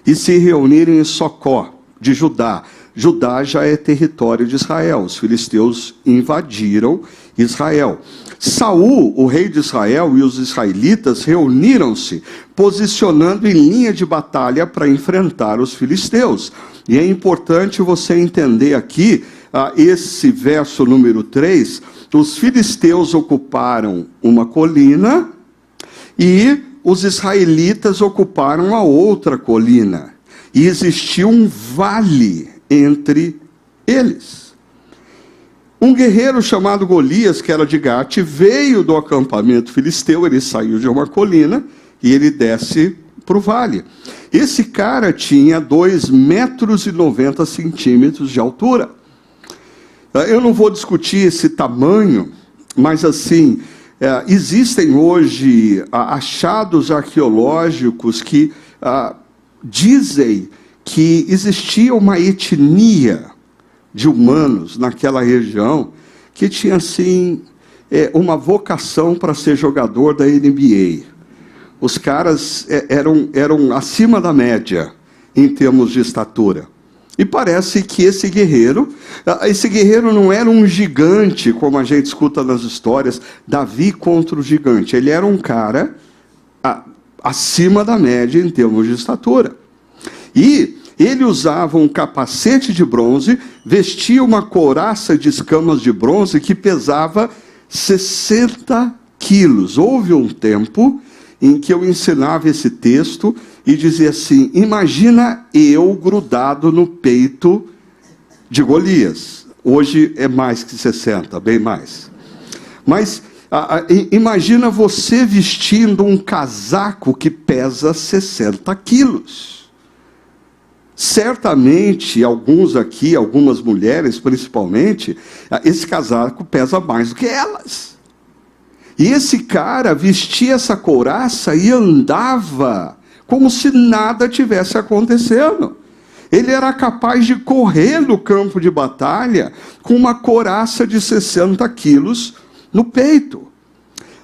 e se reuniram em Socó, de Judá. Judá já é território de Israel. Os filisteus invadiram Israel. Saul, o rei de Israel, e os israelitas reuniram-se, posicionando em linha de batalha para enfrentar os filisteus. E é importante você entender aqui, esse verso número 3, os filisteus ocuparam uma colina e os israelitas ocuparam a outra colina. E existia um vale entre eles. Um guerreiro chamado Golias, que era de Gate, veio do acampamento filisteu. Ele saiu de uma colina e ele desce para o vale. Esse cara tinha 2,90 metros de altura. Eu não vou discutir esse tamanho, mas assim, existem hoje achados arqueológicos que dizem que existia uma etnia de humanos naquela região que tinha, assim, uma vocação para ser jogador da NBA. Os caras eram acima da média em termos de estatura. E parece que esse guerreiro não era um gigante, como a gente escuta nas histórias, Davi contra o gigante. Ele era um cara acima da média em termos de estatura. E ele usava um capacete de bronze, vestia uma couraça de escamas de bronze que pesava 60 quilos. Houve um tempo em que eu ensinava esse texto e dizia assim: imagina eu grudado no peito de Golias. Hoje é mais que 60, bem mais. Mas imagina você vestindo um casaco que pesa 60 quilos. Certamente, alguns aqui, algumas mulheres principalmente, esse casaco pesa mais do que elas. E esse cara vestia essa couraça e andava como se nada tivesse acontecendo. Ele era capaz de correr no campo de batalha com uma couraça de 60 quilos no peito.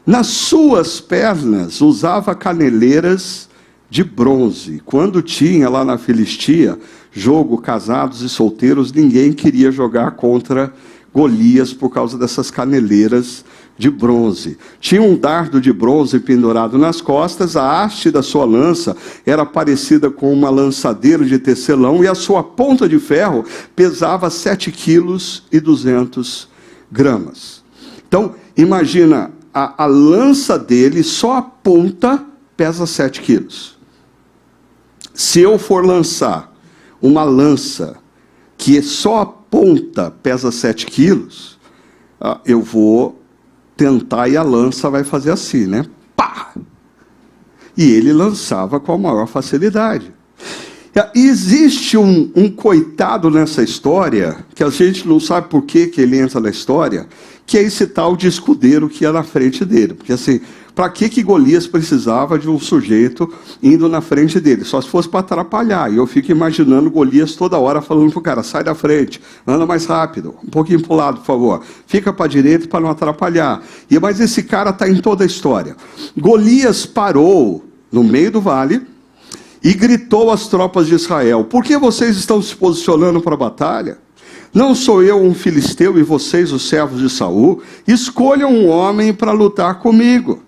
Nas suas pernas usava caneleiras de bronze. Quando tinha lá na Filistia jogo casados e solteiros, ninguém queria jogar contra Golias por causa dessas caneleiras de bronze. Tinha um dardo de bronze pendurado nas costas, a haste da sua lança era parecida com uma lançadeira de tecelão e a sua ponta de ferro pesava 7,2 kg. Então, imagina, a lança dele, só a ponta pesa 7 quilos. Se eu for lançar uma lança que só a ponta pesa 7 quilos, eu vou tentar e a lança vai fazer assim, né? Pá! E ele lançava com a maior facilidade. E existe um coitado nessa história, que a gente não sabe por que ele entra na história, que é esse tal de escudeiro que ia na frente dele. Porque assim, para que Golias precisava de um sujeito indo na frente dele? Só se fosse para atrapalhar. E eu fico imaginando Golias toda hora falando pro cara: sai da frente, anda mais rápido, um pouquinho para o lado, por favor. Fica para a direita para não atrapalhar. Mas esse cara está em toda a história. Golias parou no meio do vale e gritou às tropas de Israel: por que vocês estão se posicionando para a batalha? Não sou eu um filisteu e vocês os servos de Saul? Escolham um homem para lutar comigo.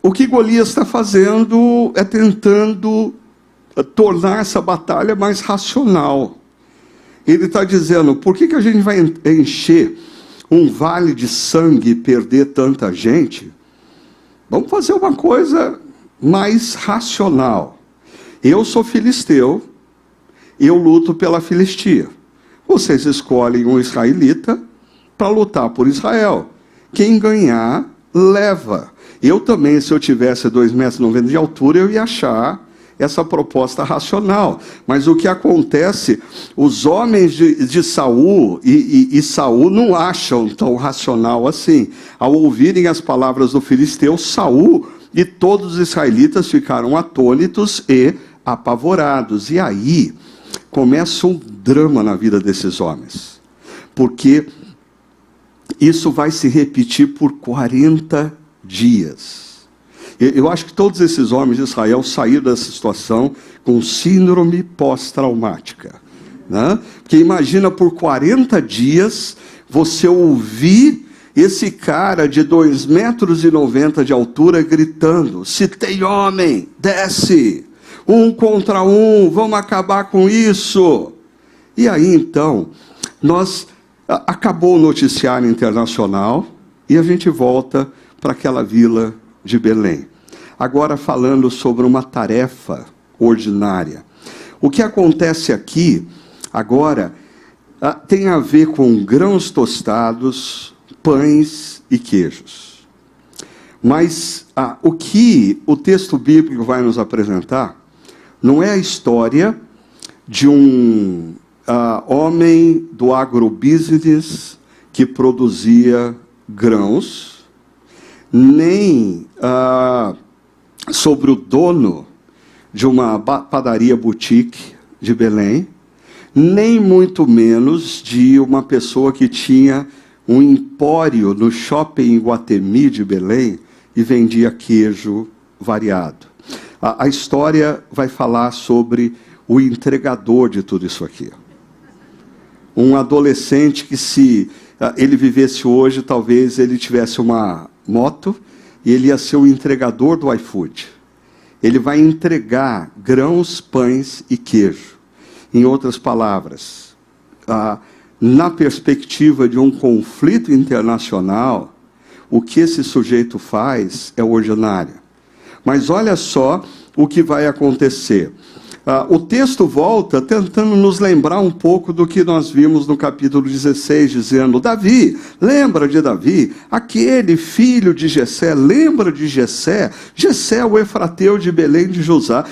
O que Golias está fazendo é tentando tornar essa batalha mais racional. Ele está dizendo: por que a gente vai encher um vale de sangue e perder tanta gente? Vamos fazer uma coisa mais racional. Eu sou filisteu, eu luto pela Filistia. vocês escolhem um israelita para lutar por Israel. Quem ganhar, leva. Eu também, se eu tivesse 2,90 metros de altura, eu ia achar essa proposta racional. Mas o que acontece, os homens de Saul e Saul não acham tão racional assim. Ao ouvirem as palavras do filisteu, Saul e todos os israelitas ficaram atônitos e apavorados. E aí começa um drama na vida desses homens. Porque isso vai se repetir por 40 dias. Eu acho que todos esses homens de Israel saíram dessa situação com síndrome pós-traumática, né? Porque imagina por 40 dias você ouvir esse cara de 2,90 metros de altura gritando: se tem homem, desce, 1 contra 1, vamos acabar com isso. E aí então, acabou o noticiário internacional e a gente volta para aquela vila de Belém. Agora falando sobre uma tarefa ordinária. O que acontece aqui, agora, tem a ver com grãos tostados, pães e queijos. Mas o que o texto bíblico vai nos apresentar não é a história de um homem do agrobusiness que produzia grãos, nem sobre o dono de uma padaria boutique de Belém, nem muito menos de uma pessoa que tinha um empório no shopping Iguatemi de Belém e vendia queijo variado. A história vai falar sobre o entregador de tudo isso aqui. Um adolescente que, se ele vivesse hoje, talvez ele tivesse uma moto e ele ia ser o entregador do iFood. Ele vai entregar grãos, pães e queijo. Em outras palavras, na perspectiva de um conflito internacional, o que esse sujeito faz é ordinário. Mas olha só o que vai acontecer. O texto volta tentando nos lembrar um pouco do que nós vimos no capítulo 16, dizendo: Davi, lembra de Davi, aquele filho de Jessé, lembra de Jessé? Jessé, o efrateu de Belém de Judá,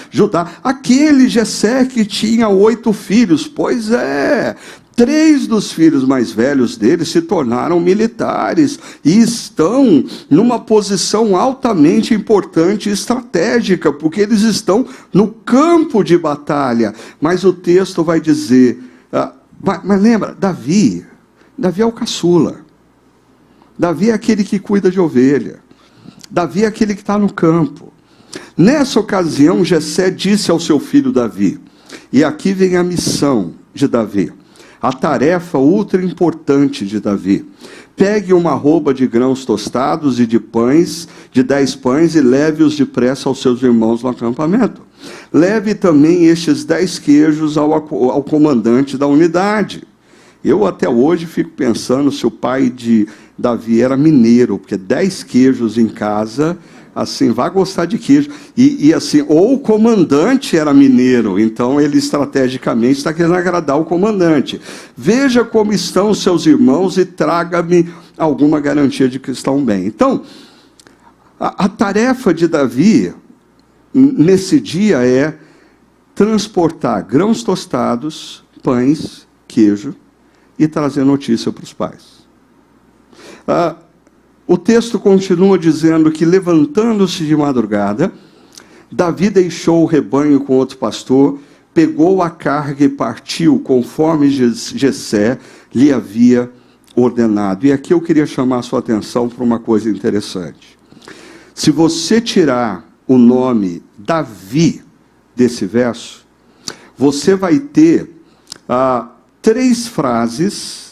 aquele Jessé que tinha 8 filhos, pois é... 3 dos filhos mais velhos dele se tornaram militares e estão numa posição altamente importante e estratégica, porque eles estão no campo de batalha. Mas o texto vai dizer, mas lembra, Davi é o caçula. Davi é aquele que cuida de ovelha. Davi é aquele que está no campo. Nessa ocasião, Jessé disse ao seu filho Davi, e aqui vem a missão de Davi, a tarefa ultra importante de Davi: pegue uma arroba de grãos tostados e de 10 pães, e leve-os depressa aos seus irmãos no acampamento. Leve também estes 10 queijos ao comandante da unidade. Eu até hoje fico pensando se o pai de Davi era mineiro, porque 10 queijos em casa, assim, vai gostar de queijo. E assim, ou o comandante era mineiro, então ele estrategicamente está querendo agradar o comandante. Veja como estão os seus irmãos e traga-me alguma garantia de que estão bem. Então, a tarefa de Davi nesse dia é transportar grãos tostados, pães, queijo e trazer notícia para os pais. O texto continua dizendo que, levantando-se de madrugada, Davi deixou o rebanho com outro pastor, pegou a carga e partiu, conforme Jessé lhe havia ordenado. E aqui eu queria chamar a sua atenção para uma coisa interessante. Se você tirar o nome Davi desse verso, você vai ter 3 frases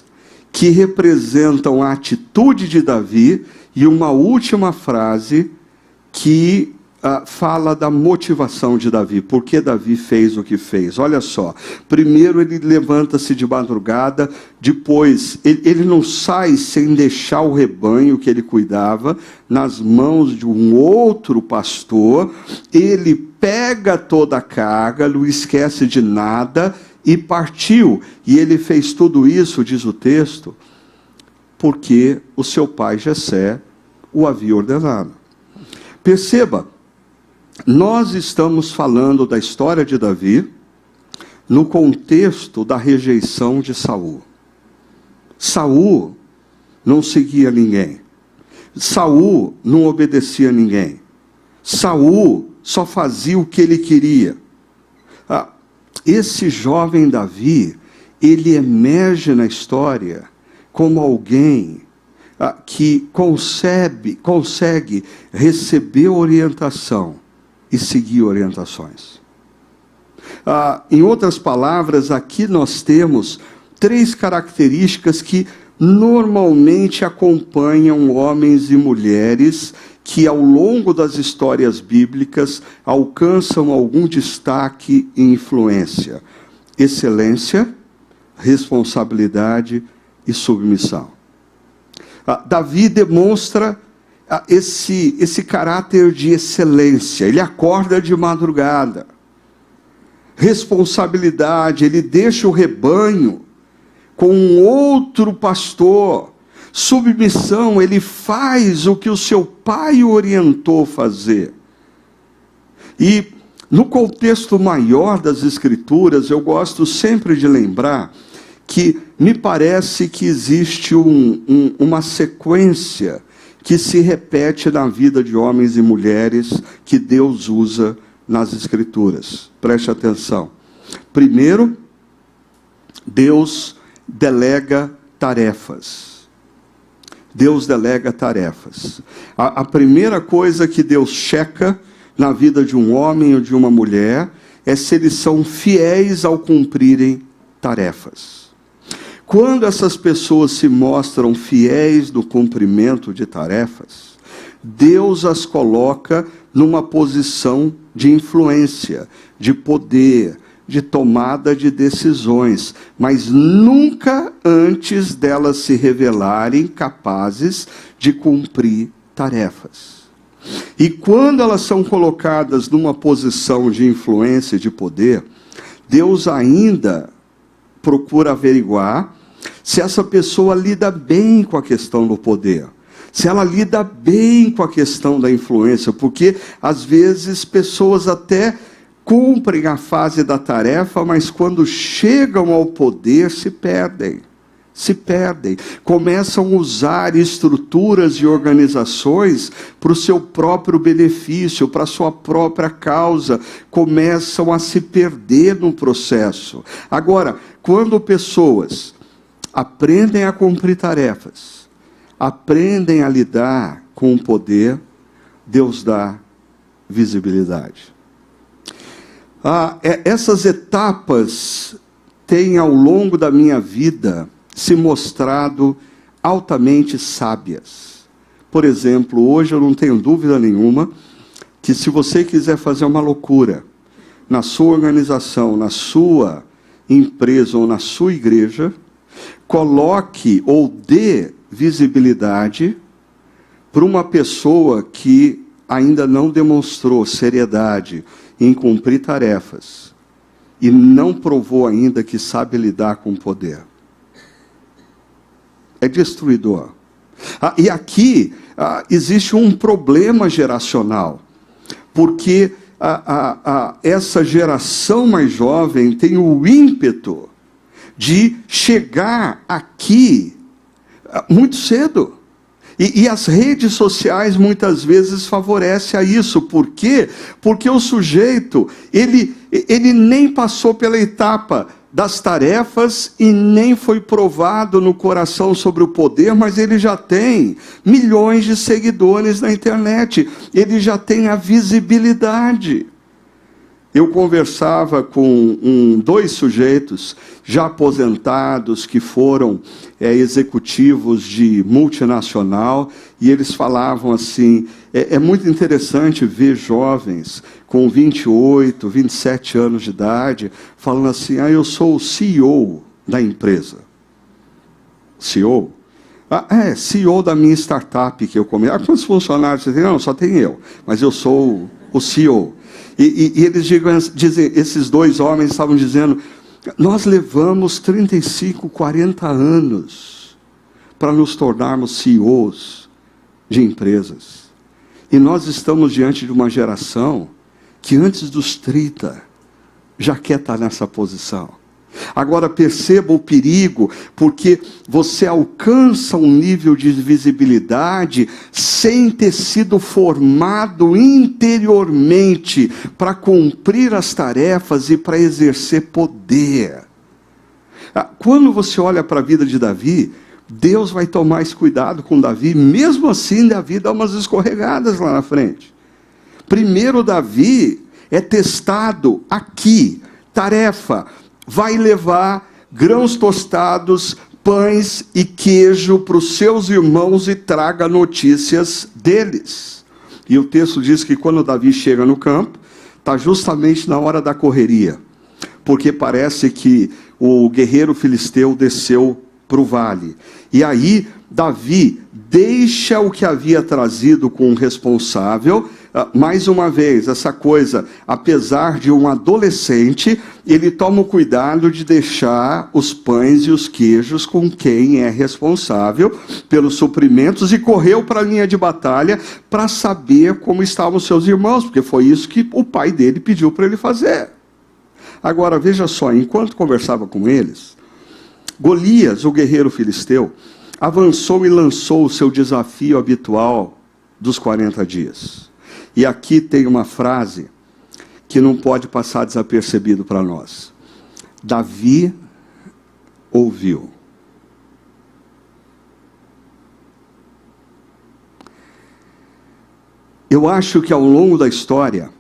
que representam a atitude de Davi, e uma última frase que fala da motivação de Davi, por que Davi fez o que fez. Olha só, primeiro ele levanta-se de madrugada, depois ele não sai sem deixar o rebanho que ele cuidava nas mãos de um outro pastor, ele pega toda a carga, não esquece de nada, e partiu. E ele fez tudo isso, diz o texto, porque o seu pai Jessé o havia ordenado. Perceba, nós estamos falando da história de Davi no contexto da rejeição de Saul. Saul não seguia ninguém. Saul não obedecia a ninguém. Saul só fazia o que ele queria. Esse jovem Davi, ele emerge na história como alguém que consegue receber orientação e seguir orientações. Em outras palavras, aqui nós temos 3 características que normalmente acompanham homens e mulheres que ao longo das histórias bíblicas alcançam algum destaque e influência: excelência, responsabilidade e submissão. Davi demonstra esse caráter de excelência. Ele acorda de madrugada. Responsabilidade, ele deixa o rebanho com um outro pastor. Submissão, ele faz o que o seu pai o orientou fazer. E no contexto maior das Escrituras, eu gosto sempre de lembrar que me parece que existe uma sequência que se repete na vida de homens e mulheres que Deus usa nas Escrituras. Preste atenção. Primeiro, Deus delega tarefas. Deus delega tarefas. A primeira coisa que Deus checa na vida de um homem ou de uma mulher é se eles são fiéis ao cumprirem tarefas. Quando essas pessoas se mostram fiéis no cumprimento de tarefas, Deus as coloca numa posição de influência, de poder, de tomada de decisões, mas nunca antes delas se revelarem capazes de cumprir tarefas. E quando elas são colocadas numa posição de influência e de poder, Deus ainda procura averiguar se essa pessoa lida bem com a questão do poder, se ela lida bem com a questão da influência, porque às vezes pessoas até cumprem a fase da tarefa, mas quando chegam ao poder se perdem, começam a usar estruturas e organizações para o seu próprio benefício, para a sua própria causa, começam a se perder no processo. Agora, quando pessoas aprendem a cumprir tarefas, aprendem a lidar com o poder, Deus dá visibilidade. Essas etapas têm ao longo da minha vida se mostrado altamente sábias. Por exemplo, hoje eu não tenho dúvida nenhuma que se você quiser fazer uma loucura na sua organização, na sua empresa ou na sua igreja, coloque ou dê visibilidade para uma pessoa que ainda não demonstrou seriedade em cumprir tarefas e não provou ainda que sabe lidar com o poder. É destruidor. E aqui existe um problema geracional, porque essa geração mais jovem tem o ímpeto de chegar aqui muito cedo. E as redes sociais muitas vezes favorecem a isso. Por quê? Porque o sujeito, ele nem passou pela etapa das tarefas e nem foi provado no coração sobre o poder, mas ele já tem milhões de seguidores na internet. Ele já tem a visibilidade. Eu conversava com 2 sujeitos já aposentados que foram executivos de multinacional, e eles falavam assim, é muito interessante ver jovens com 28, 27 anos de idade, falando assim, eu sou o CEO da empresa. CEO? CEO da minha startup que eu comecei. Quantos funcionários você tem? Não, só tem eu, mas eu sou o CEO. E eles dizem, esses 2 homens estavam dizendo, Nós levamos 35, 40 anos para nos tornarmos CEOs de empresas. E nós estamos diante de uma geração que antes dos 30 já quer estar nessa posição. Agora perceba o perigo, porque você alcança um nível de visibilidade sem ter sido formado interiormente para cumprir as tarefas e para exercer poder. Quando você olha para a vida de Davi, Deus vai tomar esse cuidado com Davi, mesmo assim Davi dá umas escorregadas lá na frente. Primeiro Davi é testado aqui, tarefa, vai levar grãos tostados, pães e queijo para os seus irmãos e traga notícias deles. E o texto diz que quando Davi chega no campo, está justamente na hora da correria, porque parece que o guerreiro filisteu desceu para o vale. E aí Davi deixa o que havia trazido com o responsável. Mais uma vez, essa coisa, apesar de um adolescente, ele toma o cuidado de deixar os pães e os queijos com quem é responsável pelos suprimentos e correu para a linha de batalha para saber como estavam seus irmãos, porque foi isso que o pai dele pediu para ele fazer. Agora, veja só, enquanto conversava com eles, Golias, o guerreiro filisteu, avançou e lançou o seu desafio habitual dos 40 dias. E aqui tem uma frase que não pode passar desapercebido para nós. Davi ouviu. Eu acho que ao longo da história,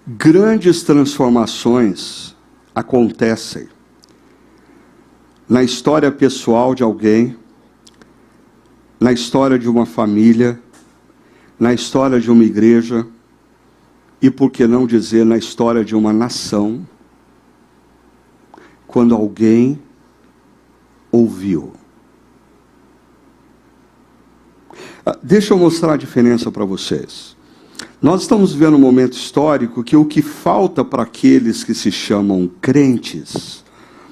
grandes transformações acontecem na história pessoal de alguém, na história de uma família, na história de uma igreja e, por que não dizer, na história de uma nação, quando alguém ouviu. Deixa eu mostrar a diferença para vocês. Nós estamos vivendo um momento histórico que o que falta para aqueles que se chamam crentes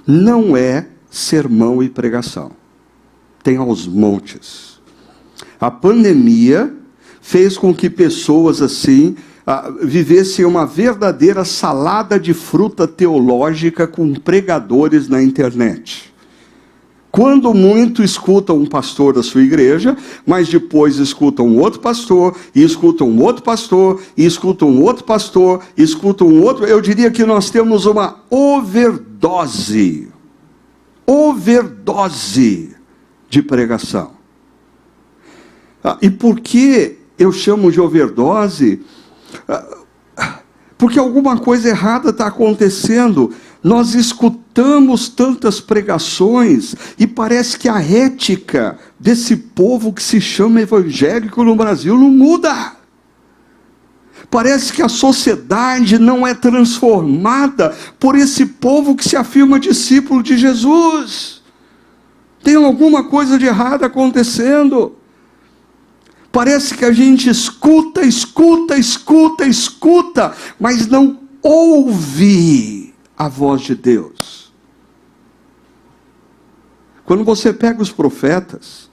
não é sermão e pregação. Tem aos montes. A pandemia fez com que pessoas assim vivessem uma verdadeira salada de fruta teológica com pregadores na internet. Quando muito escutam um pastor da sua igreja, mas depois escutam um outro pastor, e escutam um outro pastor, e escutam um outro pastor, e escutam um outro. Eu diria que nós temos uma overdose de pregação. E por que eu chamo de overdose? Porque alguma coisa errada está acontecendo. Nós escutamos tantas pregações e parece que a ética desse povo que se chama evangélico no Brasil não muda. Parece que a sociedade não é transformada por esse povo que se afirma discípulo de Jesus. Tem alguma coisa de errado acontecendo. Parece que a gente escuta, mas não ouve a voz de Deus. Quando você pega os profetas,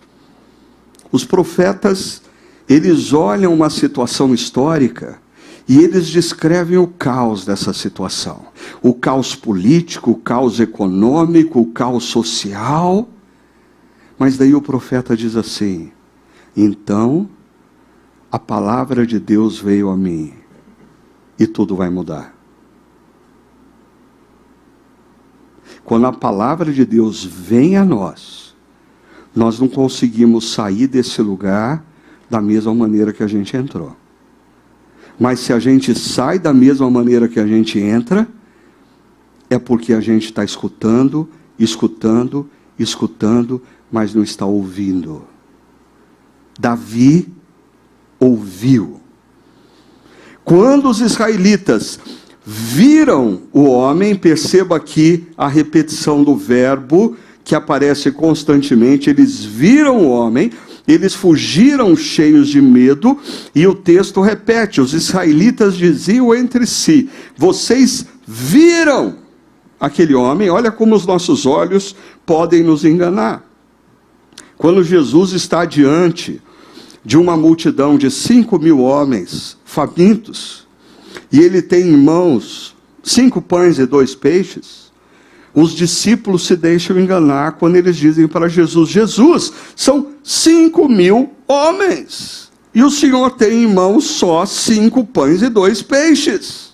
eles olham uma situação histórica e eles descrevem o caos dessa situação. O caos político, o caos econômico, o caos social. Mas daí o profeta diz assim: então, a palavra de Deus veio a mim e tudo vai mudar. Quando a palavra de Deus vem a nós, nós não conseguimos sair desse lugar da mesma maneira que a gente entrou. Mas se a gente sai da mesma maneira que a gente entra, é porque a gente está escutando, mas não está ouvindo. Davi ouviu. Quando os israelitas viram o homem, perceba aqui a repetição do verbo que aparece constantemente, eles viram o homem, eles fugiram cheios de medo, e o texto repete, os israelitas diziam entre si: vocês viram aquele homem, olha como os nossos olhos podem nos enganar. Quando Jesus está diante de uma multidão de 5.000 homens famintos, e ele tem em mãos 5 pães e 2 peixes, os discípulos se deixam enganar quando eles dizem para Jesus: Jesus, são 5.000 homens, e o Senhor tem em mãos só 5 pães e 2 peixes.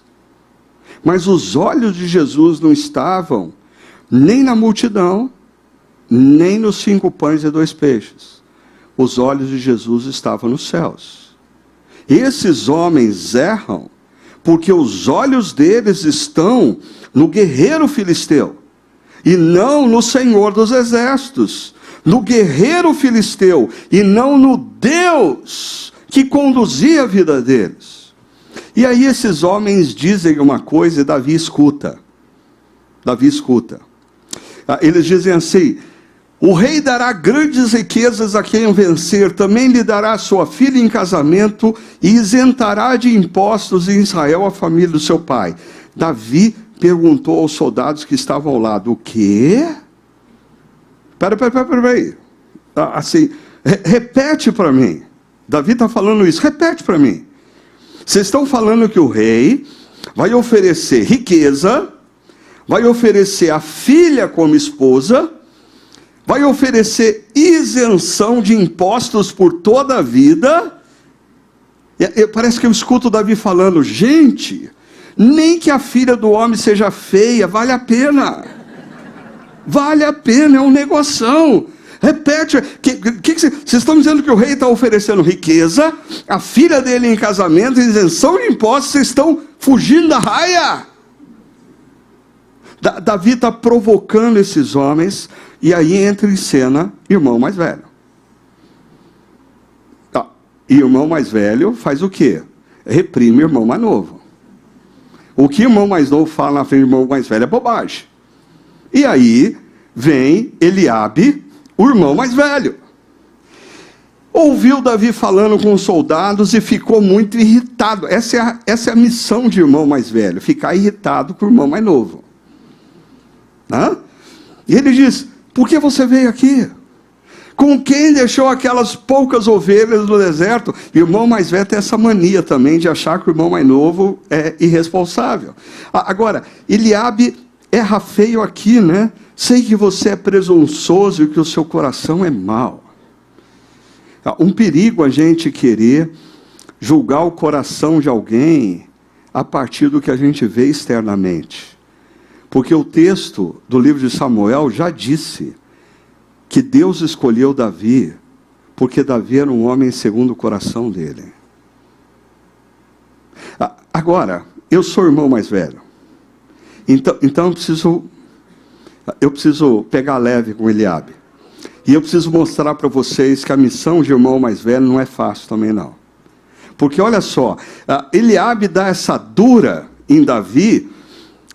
Mas os olhos de Jesus não estavam nem na multidão, nem nos 5 pães e 2 peixes. Os olhos de Jesus estavam nos céus. Esses homens erram porque os olhos deles estão no guerreiro filisteu, e não no Senhor dos exércitos, no guerreiro filisteu, e não no Deus que conduzia a vida deles. E aí esses homens dizem uma coisa e Davi escuta. Davi escuta. Eles dizem assim: o rei dará grandes riquezas a quem o vencer, também lhe dará sua filha em casamento e isentará de impostos em Israel a família do seu pai. Davi perguntou aos soldados que estavam ao lado: o quê? Peraí. Assim, repete para mim. Davi está falando isso, repete para mim. Vocês estão falando que o rei vai oferecer riqueza, vai oferecer a filha como esposa, vai oferecer isenção de impostos por toda a vida. Parece que eu escuto Davi falando: gente, nem que a filha do homem seja feia, vale a pena. Vale a pena, é um negoção. Repete, vocês estão dizendo que o rei está oferecendo riqueza, a filha dele em casamento, isenção de impostos, vocês estão fugindo da raia. Davi está provocando esses homens, e aí entra em cena irmão mais velho. E irmão mais velho faz o quê? Reprime o irmão mais novo. O que o irmão mais novo fala na frente do irmão mais velho é bobagem. E aí vem Eliabe, o irmão mais velho. Ouviu Davi falando com os soldados e ficou muito irritado. Essa é a missão de irmão mais velho, ficar irritado com o irmão mais novo. E ele diz: por que você veio aqui? Com quem deixou aquelas poucas ovelhas no deserto? E o irmão mais velho tem essa mania também de achar que o irmão mais novo é irresponsável. Agora, Eliabe erra feio aqui, né? Sei que você é presunçoso e que o seu coração é mau. Um perigo a gente querer julgar o coração de alguém a partir do que a gente vê externamente. Porque o texto do livro de Samuel já disse que Deus escolheu Davi porque Davi era um homem segundo o coração dele. Agora, eu sou o irmão mais velho. Então eu preciso pegar leve com Eliabe. E eu preciso mostrar para vocês que a missão de irmão mais velho não é fácil também não. Porque olha só, Eliabe dá essa dura em Davi,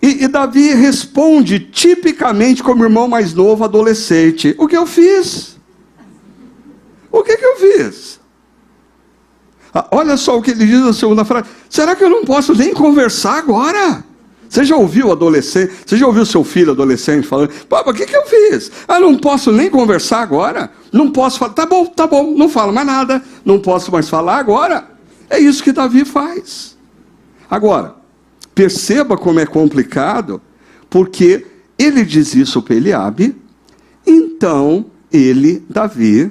e Davi responde tipicamente como irmão mais novo, adolescente: o que eu fiz? O que eu fiz? Olha só o que ele diz na segunda frase: será que eu não posso nem conversar agora? Você já ouviu o adolescente, você já ouviu seu filho adolescente falando: papai, o que eu fiz? Não posso nem conversar agora? Não posso falar, tá bom, não falo mais nada, não posso mais falar agora. É isso que Davi faz. Agora, perceba como é complicado, porque ele diz isso para Eliabe, então ele, Davi,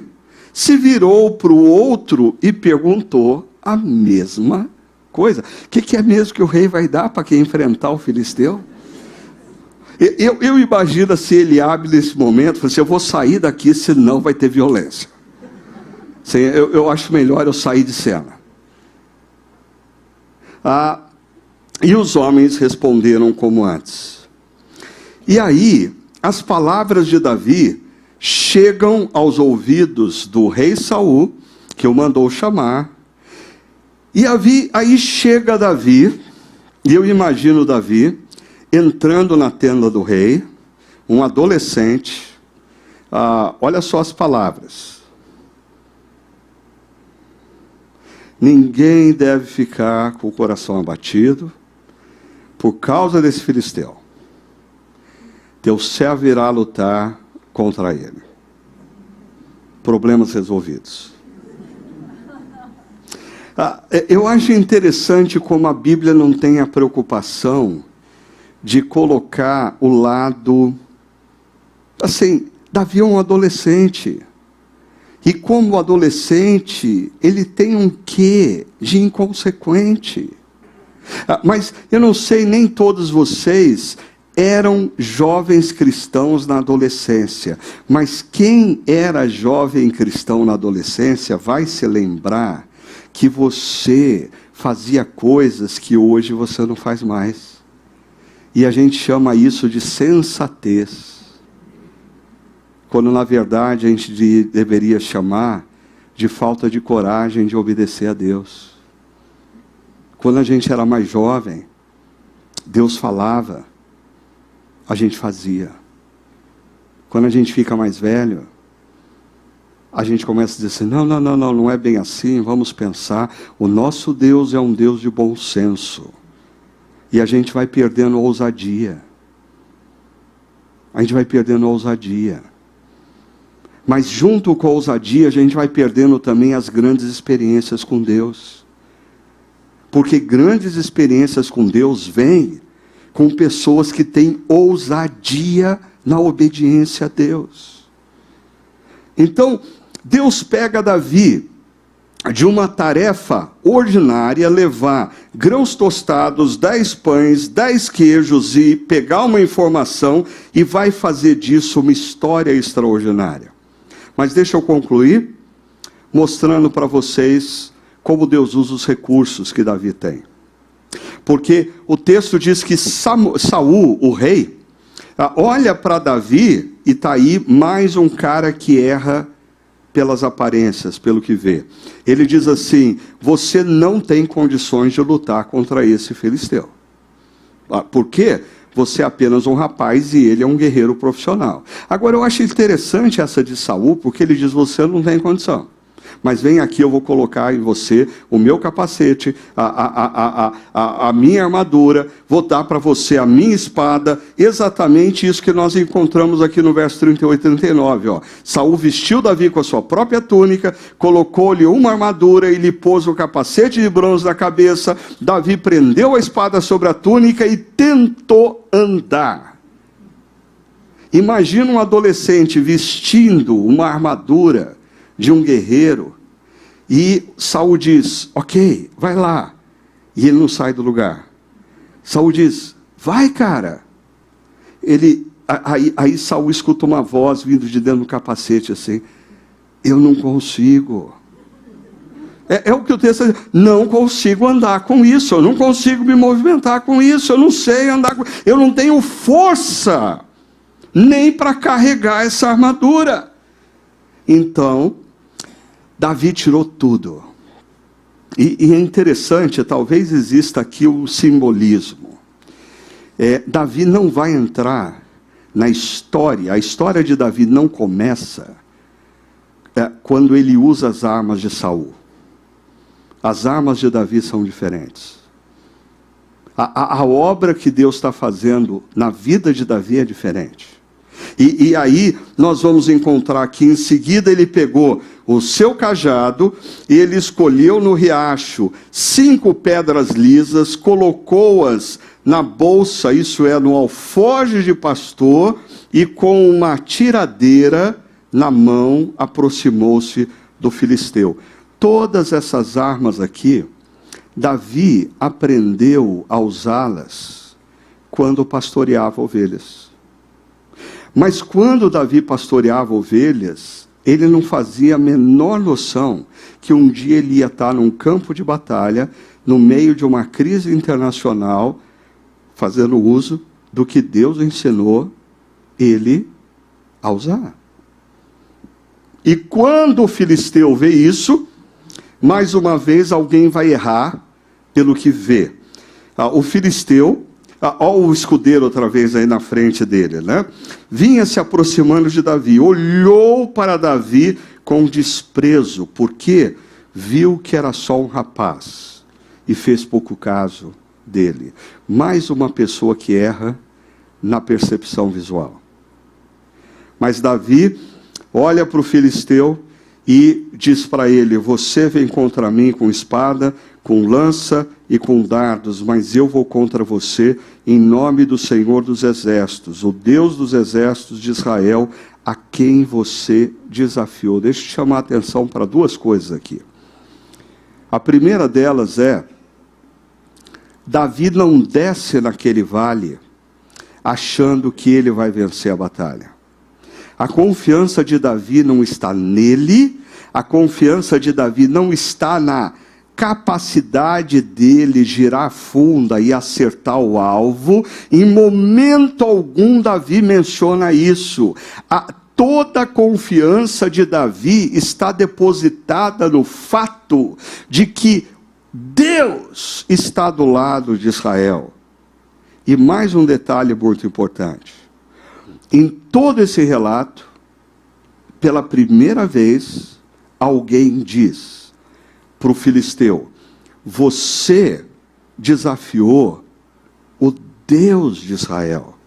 se virou para o outro e perguntou a mesma coisa: o que é mesmo que o rei vai dar para quem enfrentar o filisteu? Eu imagino se Eliabe nesse momento falou assim: eu vou sair daqui, senão vai ter violência. Eu acho melhor eu sair de cena. E os homens responderam como antes. E aí, as palavras de Davi chegam aos ouvidos do rei Saul, que o mandou chamar. E aí chega Davi, e eu imagino Davi entrando na tenda do rei, um adolescente. Olha só as palavras: ninguém deve ficar com o coração abatido por causa desse filisteu. teu servo irá lutar contra ele. Problemas resolvidos. Eu acho interessante como a Bíblia não tem a preocupação de colocar o lado... Assim, Davi é um adolescente. E como adolescente, ele tem um quê de inconsequente. Mas eu não sei, nem todos vocês eram jovens cristãos na adolescência. Mas quem era jovem cristão na adolescência vai se lembrar que você fazia coisas que hoje você não faz mais. E a gente chama isso de sensatez. Quando na verdade a gente deveria chamar de falta de coragem de obedecer a Deus. Quando a gente era mais jovem, Deus falava, a gente fazia. Quando a gente fica mais velho, a gente começa a dizer assim, não é bem assim, vamos pensar, o nosso Deus é um Deus de bom senso. E a gente vai perdendo a ousadia. A gente vai perdendo a ousadia. Mas junto com a ousadia, a gente vai perdendo também as grandes experiências com Deus. Porque grandes experiências com Deus vêm com pessoas que têm ousadia na obediência a Deus. Então, Deus pega Davi de uma tarefa ordinária, levar grãos tostados, 10 pães, 10 queijos e pegar uma informação e vai fazer disso uma história extraordinária. Mas deixa eu concluir mostrando para vocês como Deus usa os recursos que Davi tem. Porque o texto diz que Saul, o rei, olha para Davi e está aí mais um cara que erra pelas aparências, pelo que vê. Ele diz assim, você não tem condições de lutar contra esse filisteu. Por quê? Você é apenas um rapaz e ele é um guerreiro profissional. Agora eu acho interessante essa de Saul, porque ele diz, você não tem condição. Mas vem aqui, eu vou colocar em você o meu capacete, a minha armadura, vou dar para você a minha espada, exatamente isso que nós encontramos aqui no verso 38 e 39. Ó. Saul vestiu Davi com a sua própria túnica, colocou-lhe uma armadura e lhe pôs o capacete de bronze na cabeça. Davi prendeu a espada sobre a túnica e tentou andar. Imagina um adolescente vestindo uma armadura de um guerreiro, e Saul diz, ok, vai lá, e ele não sai do lugar. Saul diz, vai cara. Aí Saul escuta uma voz vindo de dentro do capacete assim, eu não consigo. É o que o texto diz, não consigo andar com isso, eu não consigo me movimentar com isso, eu não sei andar com eu não tenho força nem para carregar essa armadura. Então, Davi tirou tudo. E é interessante, talvez exista aqui o simbolismo. Davi não vai entrar na história, a história de Davi não começa quando ele usa as armas de Saul. As armas de Davi são diferentes. A obra que Deus está fazendo na vida de Davi é diferente. E aí nós vamos encontrar que em seguida ele pegou o seu cajado, ele escolheu no riacho 5 pedras lisas, colocou-as na bolsa, isso é, no alforje de pastor, e com uma tiradeira na mão aproximou-se do filisteu. Todas essas armas aqui, Davi aprendeu a usá-las quando pastoreava ovelhas. Mas quando Davi pastoreava ovelhas, ele não fazia a menor noção que um dia ele ia estar num campo de batalha, no meio de uma crise internacional, fazendo uso do que Deus ensinou ele a usar. E quando o filisteu vê isso, mais uma vez alguém vai errar pelo que vê. O filisteu, olha o escudeiro outra vez aí na frente dele, né? Vinha se aproximando de Davi, olhou para Davi com desprezo, porque viu que era só um rapaz e fez pouco caso dele. Mais uma pessoa que erra na percepção visual. Mas Davi olha para o filisteu e diz para ele: você vem contra mim com espada, com lança e com dardos, mas eu vou contra você em nome do Senhor dos Exércitos, o Deus dos Exércitos de Israel, a quem você desafiou. Deixa eu chamar a atenção para duas coisas aqui. A primeira delas é: Davi não desce naquele vale achando que ele vai vencer a batalha. A confiança de Davi não está nele, a confiança de Davi não está na capacidade dele girar a funda e acertar o alvo. Em momento algum Davi menciona isso. Toda a confiança de Davi está depositada no fato de que Deus está do lado de Israel. E mais um detalhe muito importante. Em todo esse relato, pela primeira vez, alguém diz para o filisteu: você desafiou o Deus de Israel.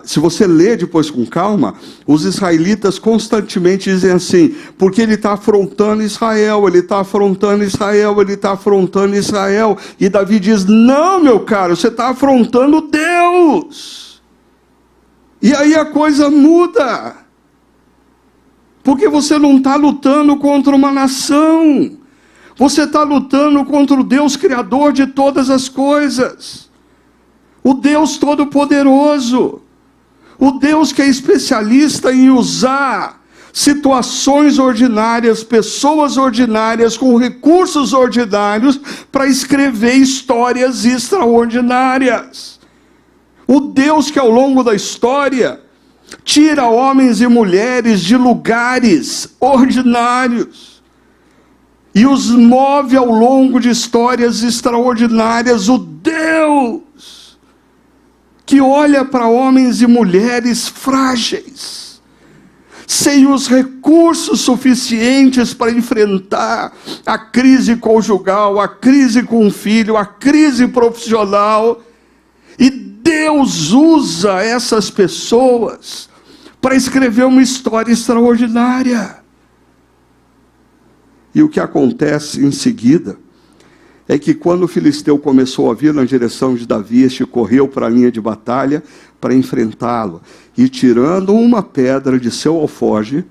Se você ler depois com calma, os israelitas constantemente dizem assim: porque ele está afrontando Israel, ele está afrontando Israel, ele está afrontando Israel. E Davi diz: não, meu caro, você está afrontando Deus. E aí a coisa muda, porque você não está lutando contra uma nação, você está lutando contra o Deus Criador de todas as coisas, o Deus Todo-Poderoso, o Deus que é especialista em usar situações ordinárias, pessoas ordinárias, com recursos ordinários, para escrever histórias extraordinárias. O Deus que ao longo da história tira homens e mulheres de lugares ordinários e os move ao longo de histórias extraordinárias. O Deus que olha para homens e mulheres frágeis, sem os recursos suficientes para enfrentar a crise conjugal, a crise com o filho, a crise profissional, e Deus usa essas pessoas para escrever uma história extraordinária. E o que acontece em seguida é que quando o filisteu começou a vir na direção de Davi, este correu para a linha de batalha para enfrentá-lo, e tirando uma pedra de seu alforje,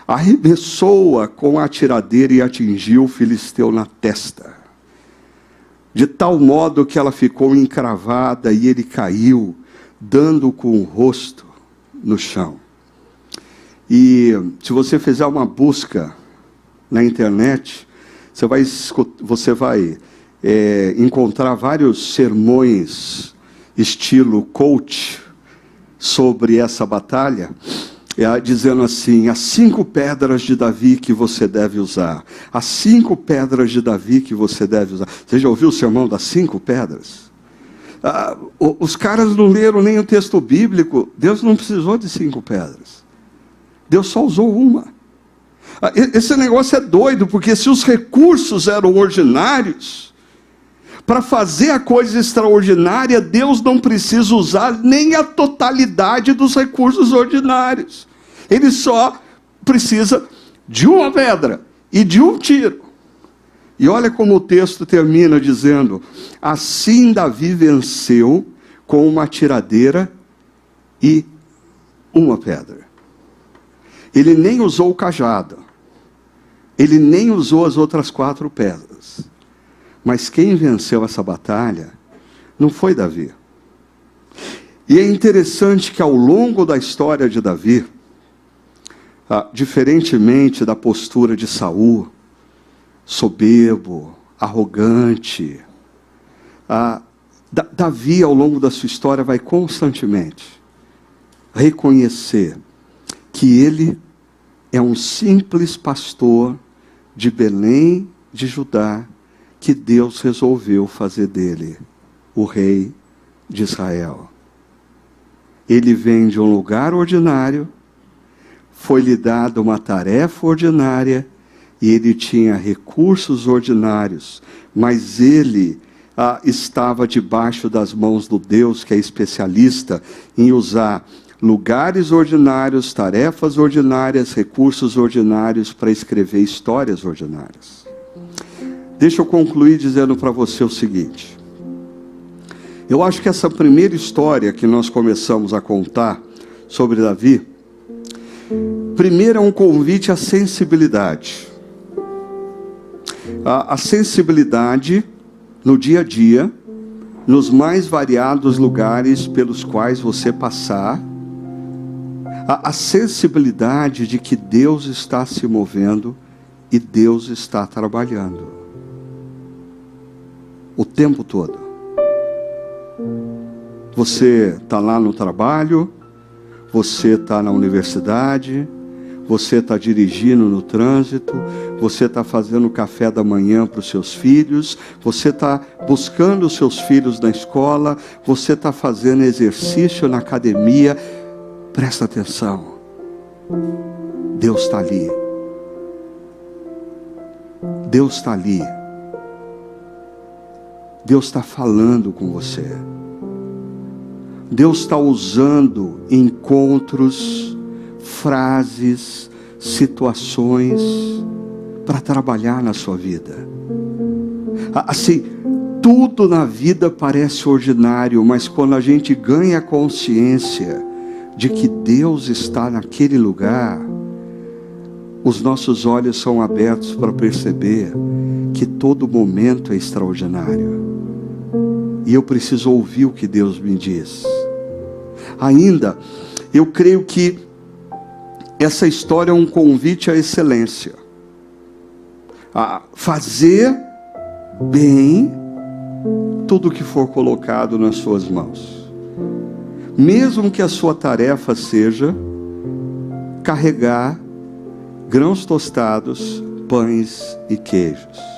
arremessou-a com a tiradeira e atingiu o filisteu na testa, de tal modo que ela ficou encravada e ele caiu, dando com o rosto no chão. E se você fizer uma busca na internet, você vai encontrar vários sermões estilo coach sobre essa batalha, dizendo assim: as 5 pedras de Davi que você deve usar. As 5 pedras de Davi que você deve usar. Você já ouviu o sermão das 5 pedras? Os caras não leram nem o texto bíblico. Deus não precisou de 5 pedras. Deus só usou uma. Esse negócio é doido, porque se os recursos eram ordinários, para fazer a coisa extraordinária, Deus não precisa usar nem a totalidade dos recursos ordinários. Ele só precisa de uma pedra e de um tiro. E olha como o texto termina dizendo: assim Davi venceu com uma tiradeira e uma pedra. Ele nem usou o cajado. Ele nem usou as outras 4 pedras. Mas quem venceu essa batalha não foi Davi. E é interessante que ao longo da história de Davi, diferentemente da postura de Saul, soberbo, arrogante, Davi ao longo da sua história vai constantemente reconhecer que ele é um simples pastor de Belém de Judá, que Deus resolveu fazer dele o rei de Israel. Ele vem de um lugar ordinário, foi-lhe dada uma tarefa ordinária, e ele tinha recursos ordinários, mas ele estava debaixo das mãos do Deus que é especialista em usar lugares ordinários, tarefas ordinárias, recursos ordinários para escrever histórias ordinárias. Deixa eu concluir dizendo para você o seguinte. Eu acho que essa primeira história que nós começamos a contar sobre Davi, primeiro é um convite à sensibilidade. A sensibilidade no dia a dia, nos mais variados lugares pelos quais você passar, a sensibilidade de que Deus está se movendo e Deus está trabalhando o tempo todo. Você está lá no trabalho, você está na universidade, você está dirigindo no trânsito, você está fazendo café da manhã para os seus filhos, você está buscando os seus filhos na escola, você está fazendo exercício na academia. Presta atenção, Deus está ali. Deus está ali. Deus está falando com você. Deus está usando encontros, frases, situações para trabalhar na sua vida. Assim, tudo na vida parece ordinário, mas quando a gente ganha consciência de que Deus está naquele lugar, os nossos olhos são abertos para perceber que todo momento é extraordinário. E eu preciso ouvir o que Deus me diz. Ainda, eu creio que essa história é um convite à excelência. A fazer bem tudo que for colocado nas suas mãos. Mesmo que a sua tarefa seja carregar grãos tostados, pães e queijos.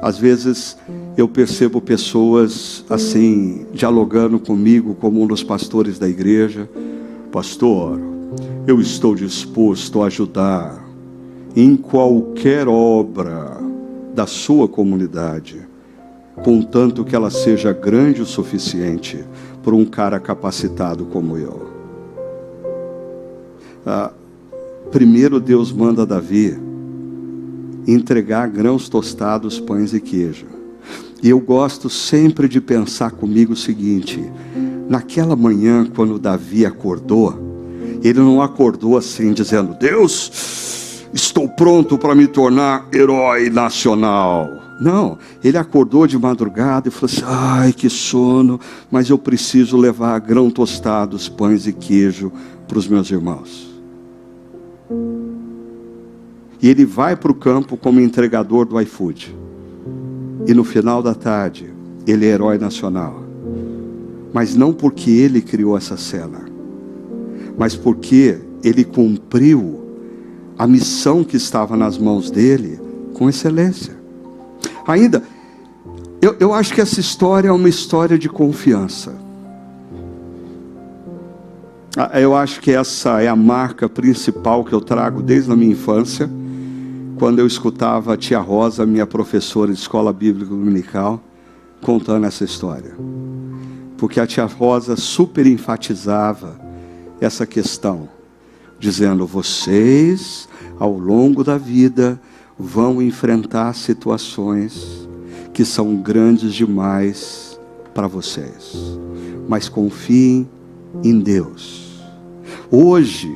Às vezes eu percebo pessoas assim, dialogando comigo como um dos pastores da igreja. Pastor, eu estou disposto a ajudar em qualquer obra da sua comunidade, contanto que ela seja grande o suficiente para um cara capacitado como eu. Primeiro Deus manda Davi entregar grãos tostados, pães e queijo. E eu gosto sempre de pensar comigo o seguinte: naquela manhã, quando Davi acordou, ele não acordou assim dizendo: Deus, estou pronto para me tornar herói nacional. Não, ele acordou de madrugada e falou assim: ai, que sono, mas eu preciso levar grão tostados, pães e queijo para os meus irmãos. E ele vai para o campo como entregador do iFood. E no final da tarde, ele é herói nacional. Mas não porque ele criou essa cena, mas porque ele cumpriu a missão que estava nas mãos dele com excelência. Ainda, eu acho que essa história é uma história de confiança. Eu acho que essa é a marca principal que eu trago desde a minha infância, quando eu escutava a tia Rosa, minha professora de escola bíblica dominical, contando essa história. Porque a tia Rosa super enfatizava essa questão, dizendo: vocês, ao longo da vida, vão enfrentar situações que são grandes demais para vocês, mas confiem em Deus. Hoje,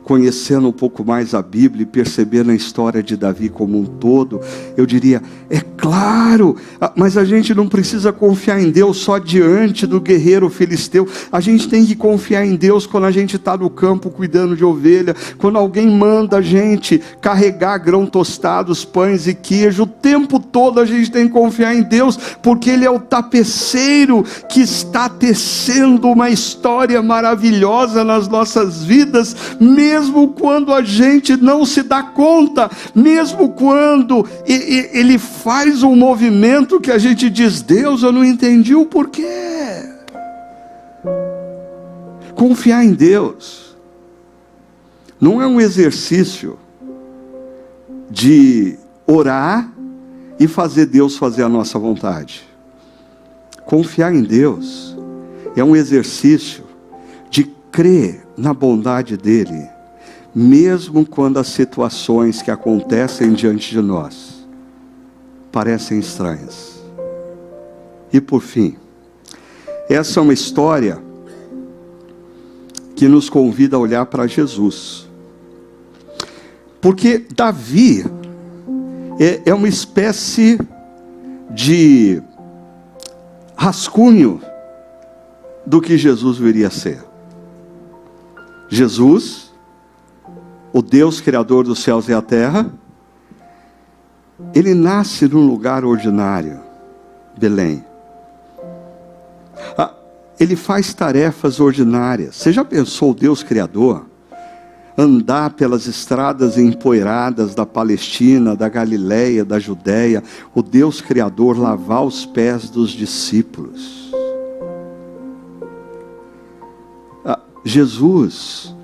conhecendo um pouco mais a Bíblia e percebendo a história de Davi como um todo, eu diria: é claro, mas a gente não precisa confiar em Deus só diante do guerreiro filisteu. A gente tem que confiar em Deus quando a gente está no campo cuidando de ovelha, quando alguém manda a gente carregar grão tostados, pães e queijo. O tempo todo a gente tem que confiar em Deus, porque Ele é o tapeceiro que está tecendo uma história maravilhosa nas nossas vidas, mesmo quando a gente não se dá conta, mesmo quando Ele faz um movimento que a gente diz: Deus, eu não entendi o porquê. Confiar em Deus não é um exercício de orar e fazer Deus fazer a nossa vontade. Confiar em Deus é um exercício de crer na bondade dele, mesmo quando as situações que acontecem diante de nós parecem estranhas. E por fim, essa é uma história que nos convida a olhar para Jesus. Porque Davi é uma espécie de rascunho do que Jesus viria a ser. Jesus, o Deus criador dos céus e a terra, ele nasce num lugar ordinário, Belém. Ele faz tarefas ordinárias. Você já pensou o Deus criador andar pelas estradas empoeiradas da Palestina, da Galileia, da Judéia, o Deus criador lavar os pés dos discípulos? Jesus,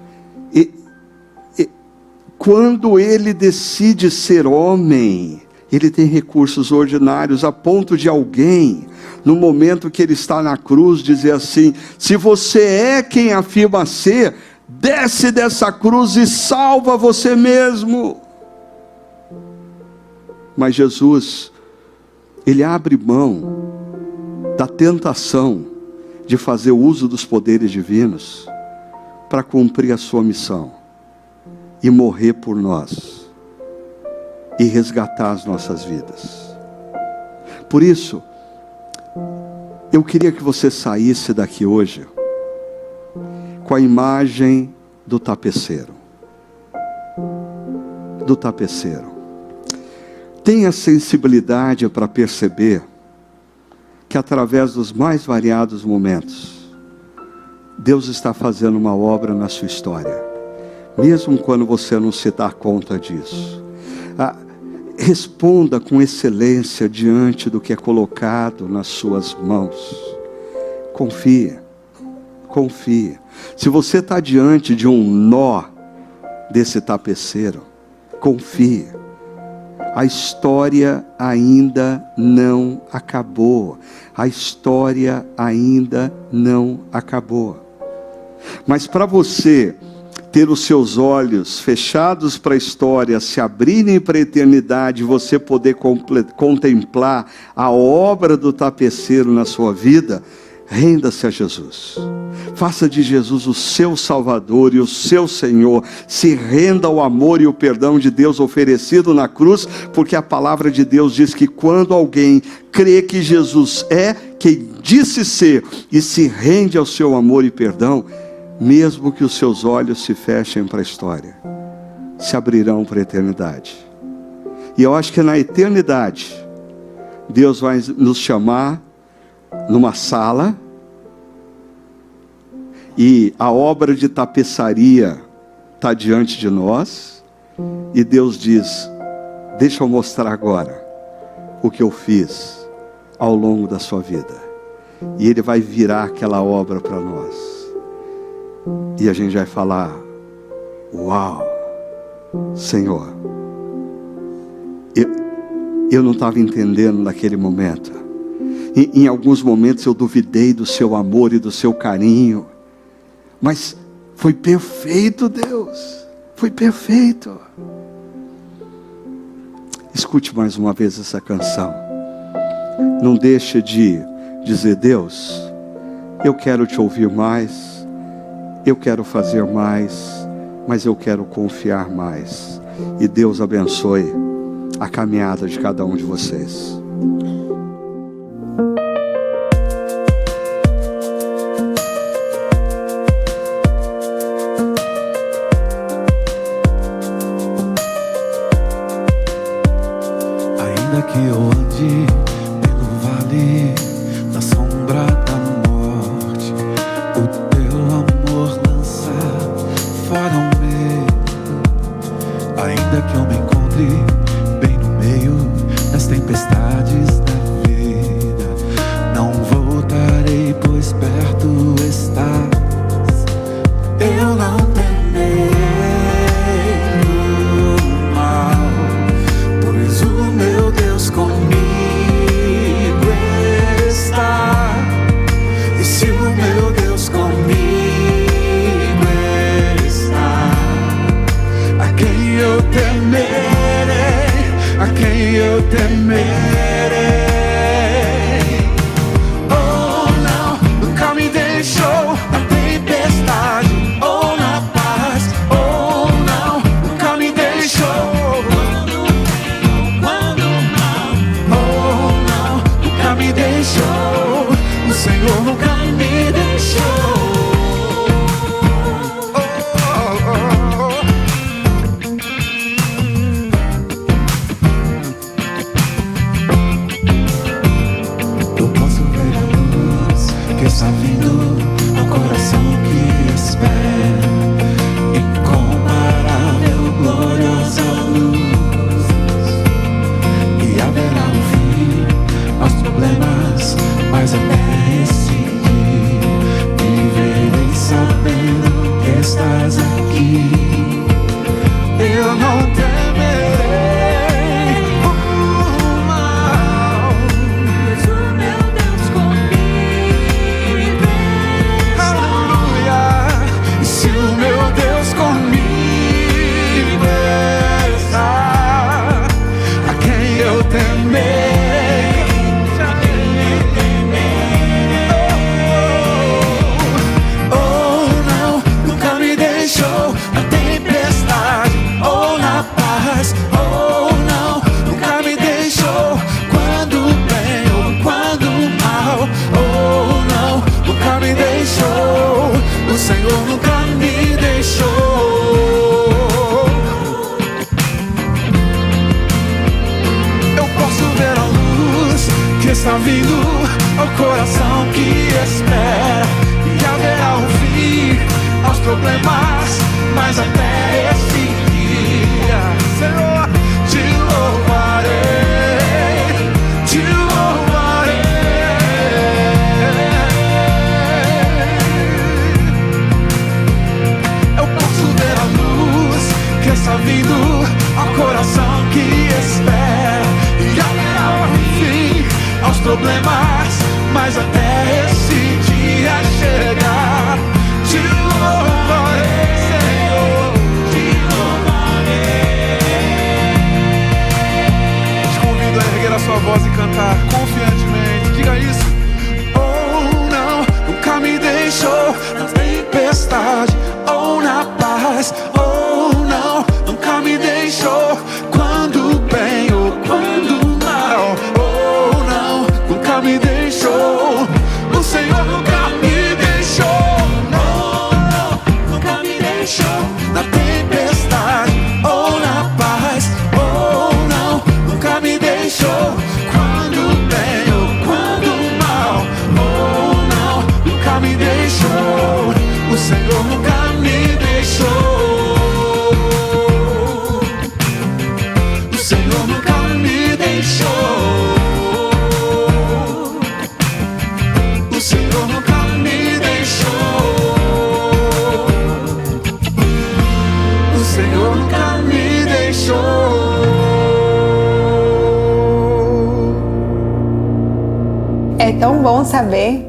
quando ele decide ser homem, ele tem recursos ordinários, a ponto de alguém, no momento que ele está na cruz, dizer assim: se você é quem afirma ser, desce dessa cruz e salva você mesmo. Mas Jesus, ele abre mão da tentação de fazer uso dos poderes divinos para cumprir a sua missão e morrer por nós e resgatar as nossas vidas. Por isso, eu queria que você saísse daqui hoje com a imagem do tapeceiro. Do tapeceiro. Tenha sensibilidade para perceber que através dos mais variados momentos, Deus está fazendo uma obra na sua história, mesmo quando você não se dá conta disso. Responda com excelência diante do que é colocado nas suas mãos. Confie, confie. Se você está diante de um nó desse tapeceiro, confie. A história ainda não acabou. A história ainda não acabou. Mas para você ter os seus olhos fechados para a história, se abrirem para a eternidade, você poder contemplar a obra do tapeceiro na sua vida, renda-se a Jesus. Faça de Jesus o seu Salvador e o seu Senhor. Se renda ao amor e o perdão de Deus oferecido na cruz, porque a palavra de Deus diz que quando alguém crê que Jesus é quem disse ser e se rende ao seu amor e perdão, mesmo que os seus olhos se fechem para a história, se abrirão para a eternidade. E eu acho que na eternidade, Deus vai nos chamar numa sala, e a obra de tapeçaria está diante de nós, e Deus diz: deixa eu mostrar agora o que eu fiz ao longo da sua vida. E Ele vai virar aquela obra para nós, e a gente vai falar: uau, Senhor, eu não estava entendendo naquele momento. Em alguns momentos eu duvidei do seu amor e do seu carinho, mas foi perfeito, Deus, foi perfeito. Escute mais uma vez essa canção. Não deixe de dizer: Deus, eu quero te ouvir mais, eu quero fazer mais, mas eu quero confiar mais. E Deus abençoe a caminhada de cada um de vocês. Ainda que eu ande pelo vale da sombra da morte, o teu amor lança fora o medo. Ainda que eu me encontre bem no meio das tempestades da vida, não voltarei, pois perto estás. Eu não temerei o mal, pois o meu Deus comigo eu temerei. Oh não, nunca me deixou na tempestade ou na paz. Oh não, nunca me deixou quando mal. Oh não, nunca me deixou. O Senhor nunca me deixou. Está vindo ao coração que espera, incomparável, gloriosa luz. E haverá um fim aos problemas, mas até esse dia viverei sabendo que estás aqui. Eu não temerei o mal, pois o meu Deus comigo. Se o meu Deus comigo está, a quem eu temerei? Oh não, nunca me deixou na tempestade ou na paz. Oh não, nunca me deixou quando bem ou quando mal. Oh não, nunca me deixou. O Senhor nunca me deixou. Eu posso ver a luz que está vindo ao coração que espera. E haverá um fim aos problemas, mas até esse dia, Senhor, te louvarei, te louvarei. Está vindo ao coração que espera. E haverá um fim aos problemas, mas até esse dia chegar, te louvarei, Senhor, te louvarei. Te convido a erguer a sua voz e cantar confiantemente. Diga isso. Oh não, nunca me deixou na tempestade ou na paz. Oh não, nunca me deixou quando bem ou quando mal. Oh não, nunca me deixou. O Senhor nunca me deixou. Não, não, nunca me deixou na tempestade ou na paz. Oh não, nunca me deixou quando bem ou quando mal. Oh não, nunca me deixou. O Senhor nunca me deixou. O Senhor nunca me deixou. O Senhor nunca me deixou. O Senhor nunca me deixou. É tão bom saber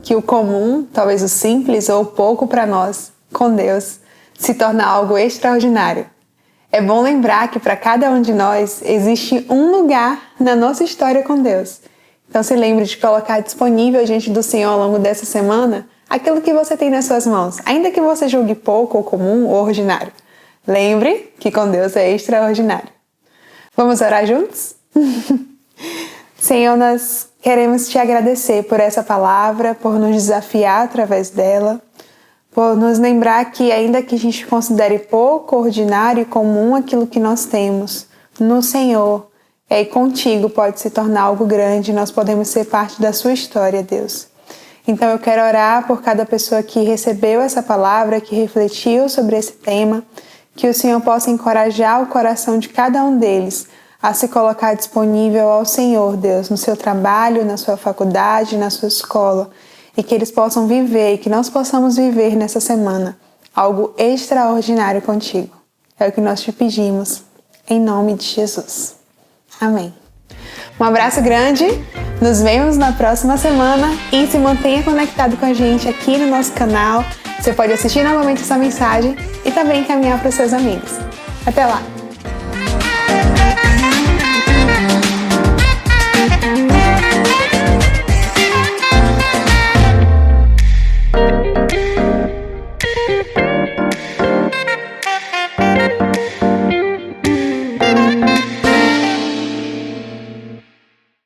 que o comum, talvez o simples ou o pouco para nós, com Deus, se torna algo extraordinário. É bom lembrar que para cada um de nós existe um lugar na nossa história com Deus. Então se lembre de colocar disponível diante do Senhor ao longo dessa semana aquilo que você tem nas suas mãos, ainda que você julgue pouco ou comum ou ordinário. Lembre que com Deus é extraordinário. Vamos orar juntos? Senhor, nós queremos te agradecer por essa palavra, por nos desafiar através dela, por nos lembrar que ainda que a gente considere pouco, ordinário e comum aquilo que nós temos, no Senhor, e contigo pode se tornar algo grande, nós podemos ser parte da sua história, Deus. Então eu quero orar por cada pessoa que recebeu essa palavra, que refletiu sobre esse tema, que o Senhor possa encorajar o coração de cada um deles a se colocar disponível ao Senhor, Deus, no seu trabalho, na sua faculdade, na sua escola, e que eles possam viver e que nós possamos viver nessa semana algo extraordinário contigo. É o que nós te pedimos, em nome de Jesus. Amém. Um abraço grande, nos vemos na próxima semana e se mantenha conectado com a gente aqui no nosso canal. Você pode assistir novamente essa mensagem e também encaminhar para os seus amigos. Até lá!